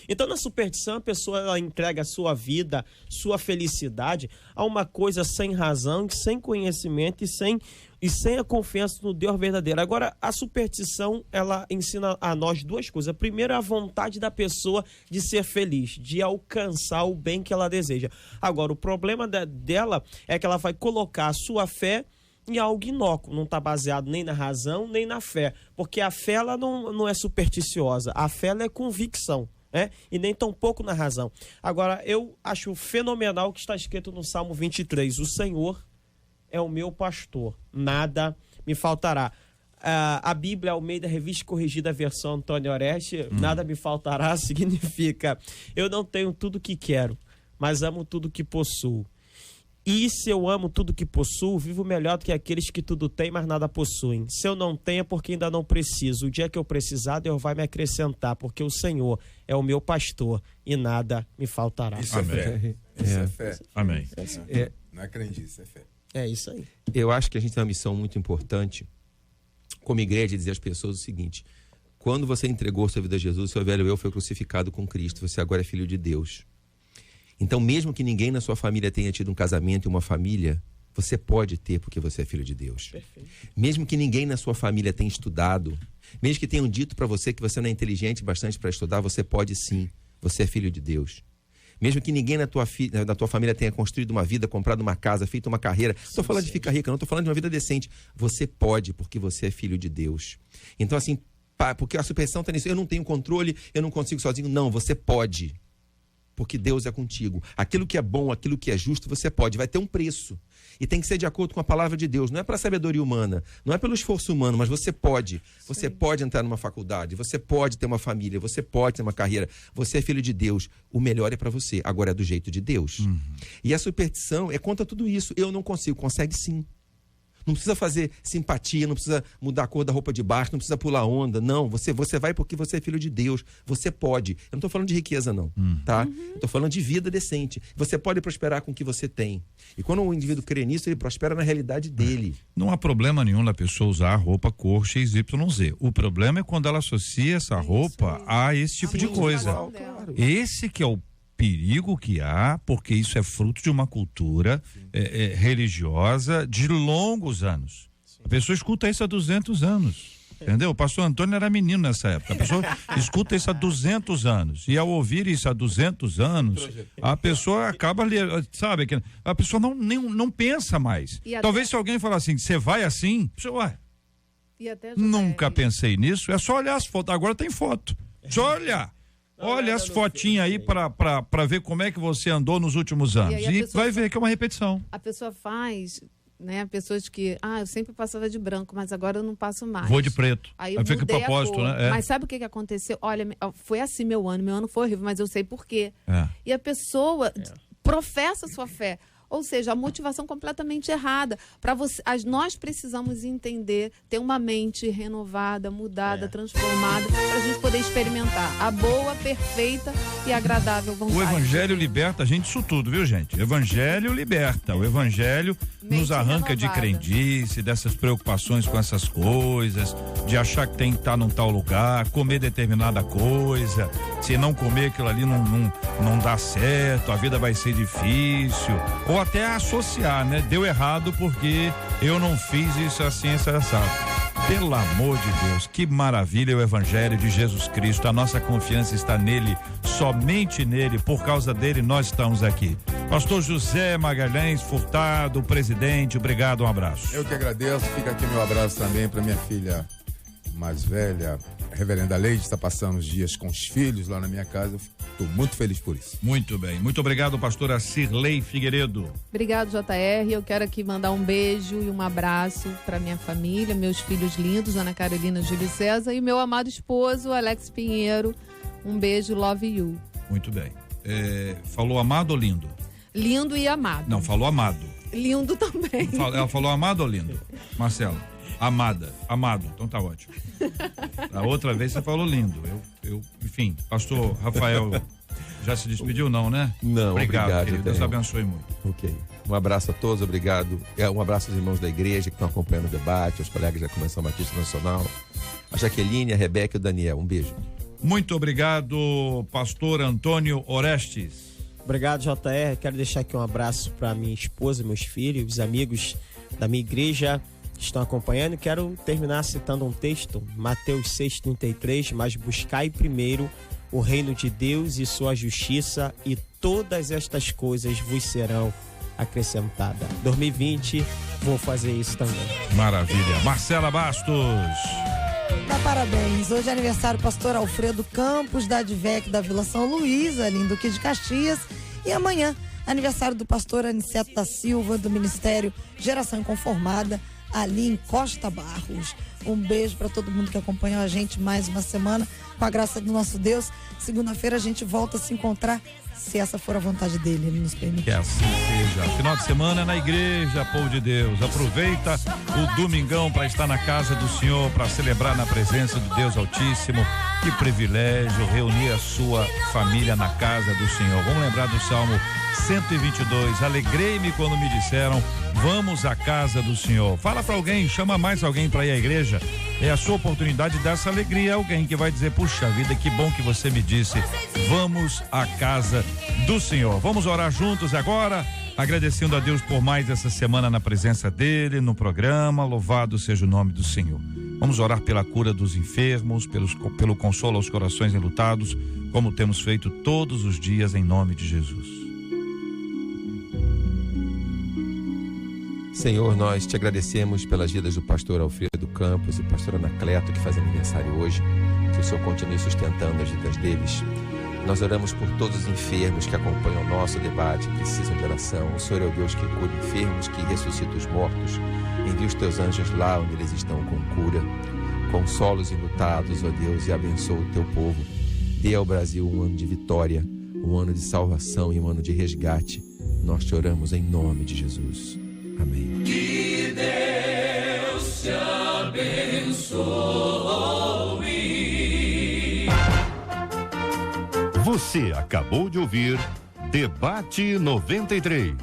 Então, na superstição, a pessoa ela entrega a sua vida, sua felicidade a uma coisa sem razão, sem conhecimento e sem a confiança no Deus verdadeiro. Agora, a superstição, ela ensina a nós duas coisas. Primeiro, a vontade da pessoa de ser feliz, de alcançar o bem que ela deseja. Agora, o problema dela é que ela vai colocar a sua fé em algo inócuo, não está baseado nem na razão, nem na fé. Porque a fé ela não é supersticiosa, a fé ela é convicção. E nem tão pouco na razão. Agora, eu acho fenomenal o que está escrito no Salmo 23. O Senhor é o meu pastor, nada me faltará. A Bíblia Almeida Revista Corrigida, versão Antônio Oreste, nada me faltará, significa, eu não tenho tudo que quero, mas amo tudo que possuo. E se eu amo tudo que possuo, vivo melhor do que aqueles que tudo têm, mas nada possuem. Se eu não tenho, é porque ainda não preciso. O dia que eu precisar, Deus vai me acrescentar, porque o Senhor é o meu pastor e nada me faltará. Isso é fé. Isso é fé. Amém. Não é crendice, é fé. É isso aí. Eu acho que a gente tem uma missão muito importante, como igreja, dizer às pessoas o seguinte, quando você entregou sua vida a Jesus, seu velho eu foi crucificado com Cristo, você agora é filho de Deus. Então, mesmo que ninguém na sua família tenha tido um casamento e uma família, você pode ter porque você é filho de Deus. Perfeito. Mesmo que ninguém na sua família tenha estudado, mesmo que tenham dito para você que você não é inteligente bastante para estudar, você pode sim, você é filho de Deus. Mesmo que ninguém na tua família tenha construído uma vida, comprado uma casa, feito uma carreira, não estou falando de ficar rica, não estou falando de uma vida decente, você pode porque você é filho de Deus. Então assim, porque a superstição está nisso, eu não tenho controle, eu não consigo sozinho, não, você pode. Porque Deus é contigo. Aquilo que é bom, aquilo que é justo, você pode. Vai ter um preço. E tem que ser de acordo com a palavra de Deus. Não é para sabedoria humana, não é pelo esforço humano, mas você pode. Você pode entrar numa faculdade, você pode ter uma família, você pode ter uma carreira. Você é filho de Deus. O melhor é para você. Agora é do jeito de Deus. E a superstição é contra tudo isso. Eu não consigo. Consegue sim. Não precisa fazer simpatia, não precisa mudar a cor da roupa de baixo, não precisa pular onda. Não, você vai porque você é filho de Deus. Você pode. Eu não estou falando de riqueza, não. Tá? Eu estou falando de vida decente. Você pode prosperar com o que você tem. E quando o indivíduo crê nisso, ele prospera na realidade dele. Não há problema nenhum da pessoa usar a roupa cor XYZ. O problema é quando ela associa essa roupa a esse tipo de coisa. Claro. Esse que é o perigo que há, porque isso é fruto de uma cultura religiosa de longos anos. A pessoa escuta isso há 200 anos, entendeu? O pastor Antônio era menino nessa época. A pessoa escuta isso há 200 anos. E ao ouvir isso há 200 anos, a pessoa acaba, sabe, a pessoa não pensa mais. Talvez se alguém falar assim, você vai assim, você nunca pensei nisso, é só olhar as fotos. Agora tem foto. Só olhar. Olha as fotinhas aí para ver como é que você andou nos últimos anos. E vai ver que é uma repetição. A pessoa faz né? Pessoas que, eu sempre passava de branco, mas agora eu não passo mais. Vou de preto. Aí eu fica mudei propósito, a cor. né? Mas sabe o que aconteceu? Olha, foi assim meu ano foi horrível, mas eu sei por quê. E a pessoa professa sua fé. Ou seja, a motivação completamente errada. Nós precisamos entender, ter uma mente renovada, mudada, transformada, para a gente poder experimentar a boa, perfeita e agradável vontade. O Evangelho liberta a gente disso tudo, viu, gente? O Evangelho liberta. O Evangelho nos arranca de crendice, dessas preocupações com essas coisas, de achar que tem que estar num tal lugar, comer determinada coisa. Se não comer aquilo ali não dá certo, a vida vai ser difícil. Ou até associar, né? Deu errado porque eu não fiz isso assim, assado. Pelo amor de Deus, que maravilha o Evangelho de Jesus Cristo. A nossa confiança está nele, somente nele. Por causa dele nós estamos aqui. Pastor José Magalhães Furtado, presidente, obrigado, um abraço. Eu que agradeço, fica aqui meu abraço também para minha filha mais velha, a reverenda Leide, está passando os dias com os filhos lá na minha casa. Estou muito feliz por isso. Muito bem, muito obrigado, pastora Cirlei Figueiredo. Obrigado, JR. Eu quero aqui mandar um beijo e um abraço para minha família, meus filhos lindos, Ana Carolina, Júlio César, e meu amado esposo, Alex Pinheiro. Um beijo, love you. Muito bem. Falou amado ou lindo? Lindo e amado. Não, falou amado. Lindo também. Ela falou amado ou lindo? Marcelo? Amada, amado, então tá ótimo. A outra vez você falou lindo. Enfim, pastor Rafael já se despediu, não, né? Não, obrigado querido. Deus abençoe muito. Ok. Um abraço a todos, obrigado. Um abraço aos irmãos da igreja que estão acompanhando o debate, aos colegas da Convenção Batista Nacional, a Jaqueline, a Rebeca e o Daniel. Um beijo. Muito obrigado, pastor Antônio Orestes. Obrigado, JR. Quero deixar aqui um abraço para minha esposa, meus filhos, os amigos da minha igreja que estão acompanhando. Quero terminar citando um texto, Mateus 6,33, mas buscai primeiro o reino de Deus e sua justiça, e todas estas coisas vos serão acrescentadas. 2020, vou fazer isso também. Maravilha. Marcela Bastos. Parabéns. Hoje é aniversário do pastor Alfredo Campos, da Advec da Vila São Luís, ali em Duque de Caxias. E amanhã, aniversário do pastor Aniceto da Silva, do Ministério Geração Inconformada, ali em Costa Barros. Um beijo para todo mundo que acompanhou a gente mais uma semana, com a graça do nosso Deus. Segunda-feira a gente volta a se encontrar, se essa for a vontade dele, ele nos permite. Que assim seja. Final de semana na igreja, povo de Deus. Aproveita o domingão para estar na casa do Senhor, para celebrar na presença do Deus Altíssimo. Que privilégio reunir a sua família na casa do Senhor. Vamos lembrar do Salmo 122. Alegrei-me quando me disseram, vamos à casa do Senhor. Fala para alguém, chama mais alguém para ir à igreja. É a sua oportunidade de dar essa alegria a alguém que vai dizer, puxa vida, que bom que você me disse, vamos à casa do Senhor. Vamos orar juntos agora, agradecendo a Deus por mais essa semana na presença dele, no programa. Louvado seja o nome do Senhor. Vamos orar pela cura dos enfermos, pelo consolo aos corações enlutados, como temos feito todos os dias em nome de Jesus. Senhor, nós te agradecemos pelas vidas do pastor Alfredo Campos e pastor Anacleto, que fazem aniversário hoje. Que o Senhor continue sustentando as vidas deles. Nós oramos por todos os enfermos que acompanham o nosso debate, precisam de oração. O Senhor é o Deus que cura enfermos, que ressuscita os mortos. Envia os teus anjos lá onde eles estão com cura. Consola os enlutados, ó Deus, e abençoa o teu povo. Dê ao Brasil um ano de vitória, um ano de salvação e um ano de resgate. Nós te oramos em nome de Jesus. Amém. Que Deus te abençoe. Você acabou de ouvir Debate 93.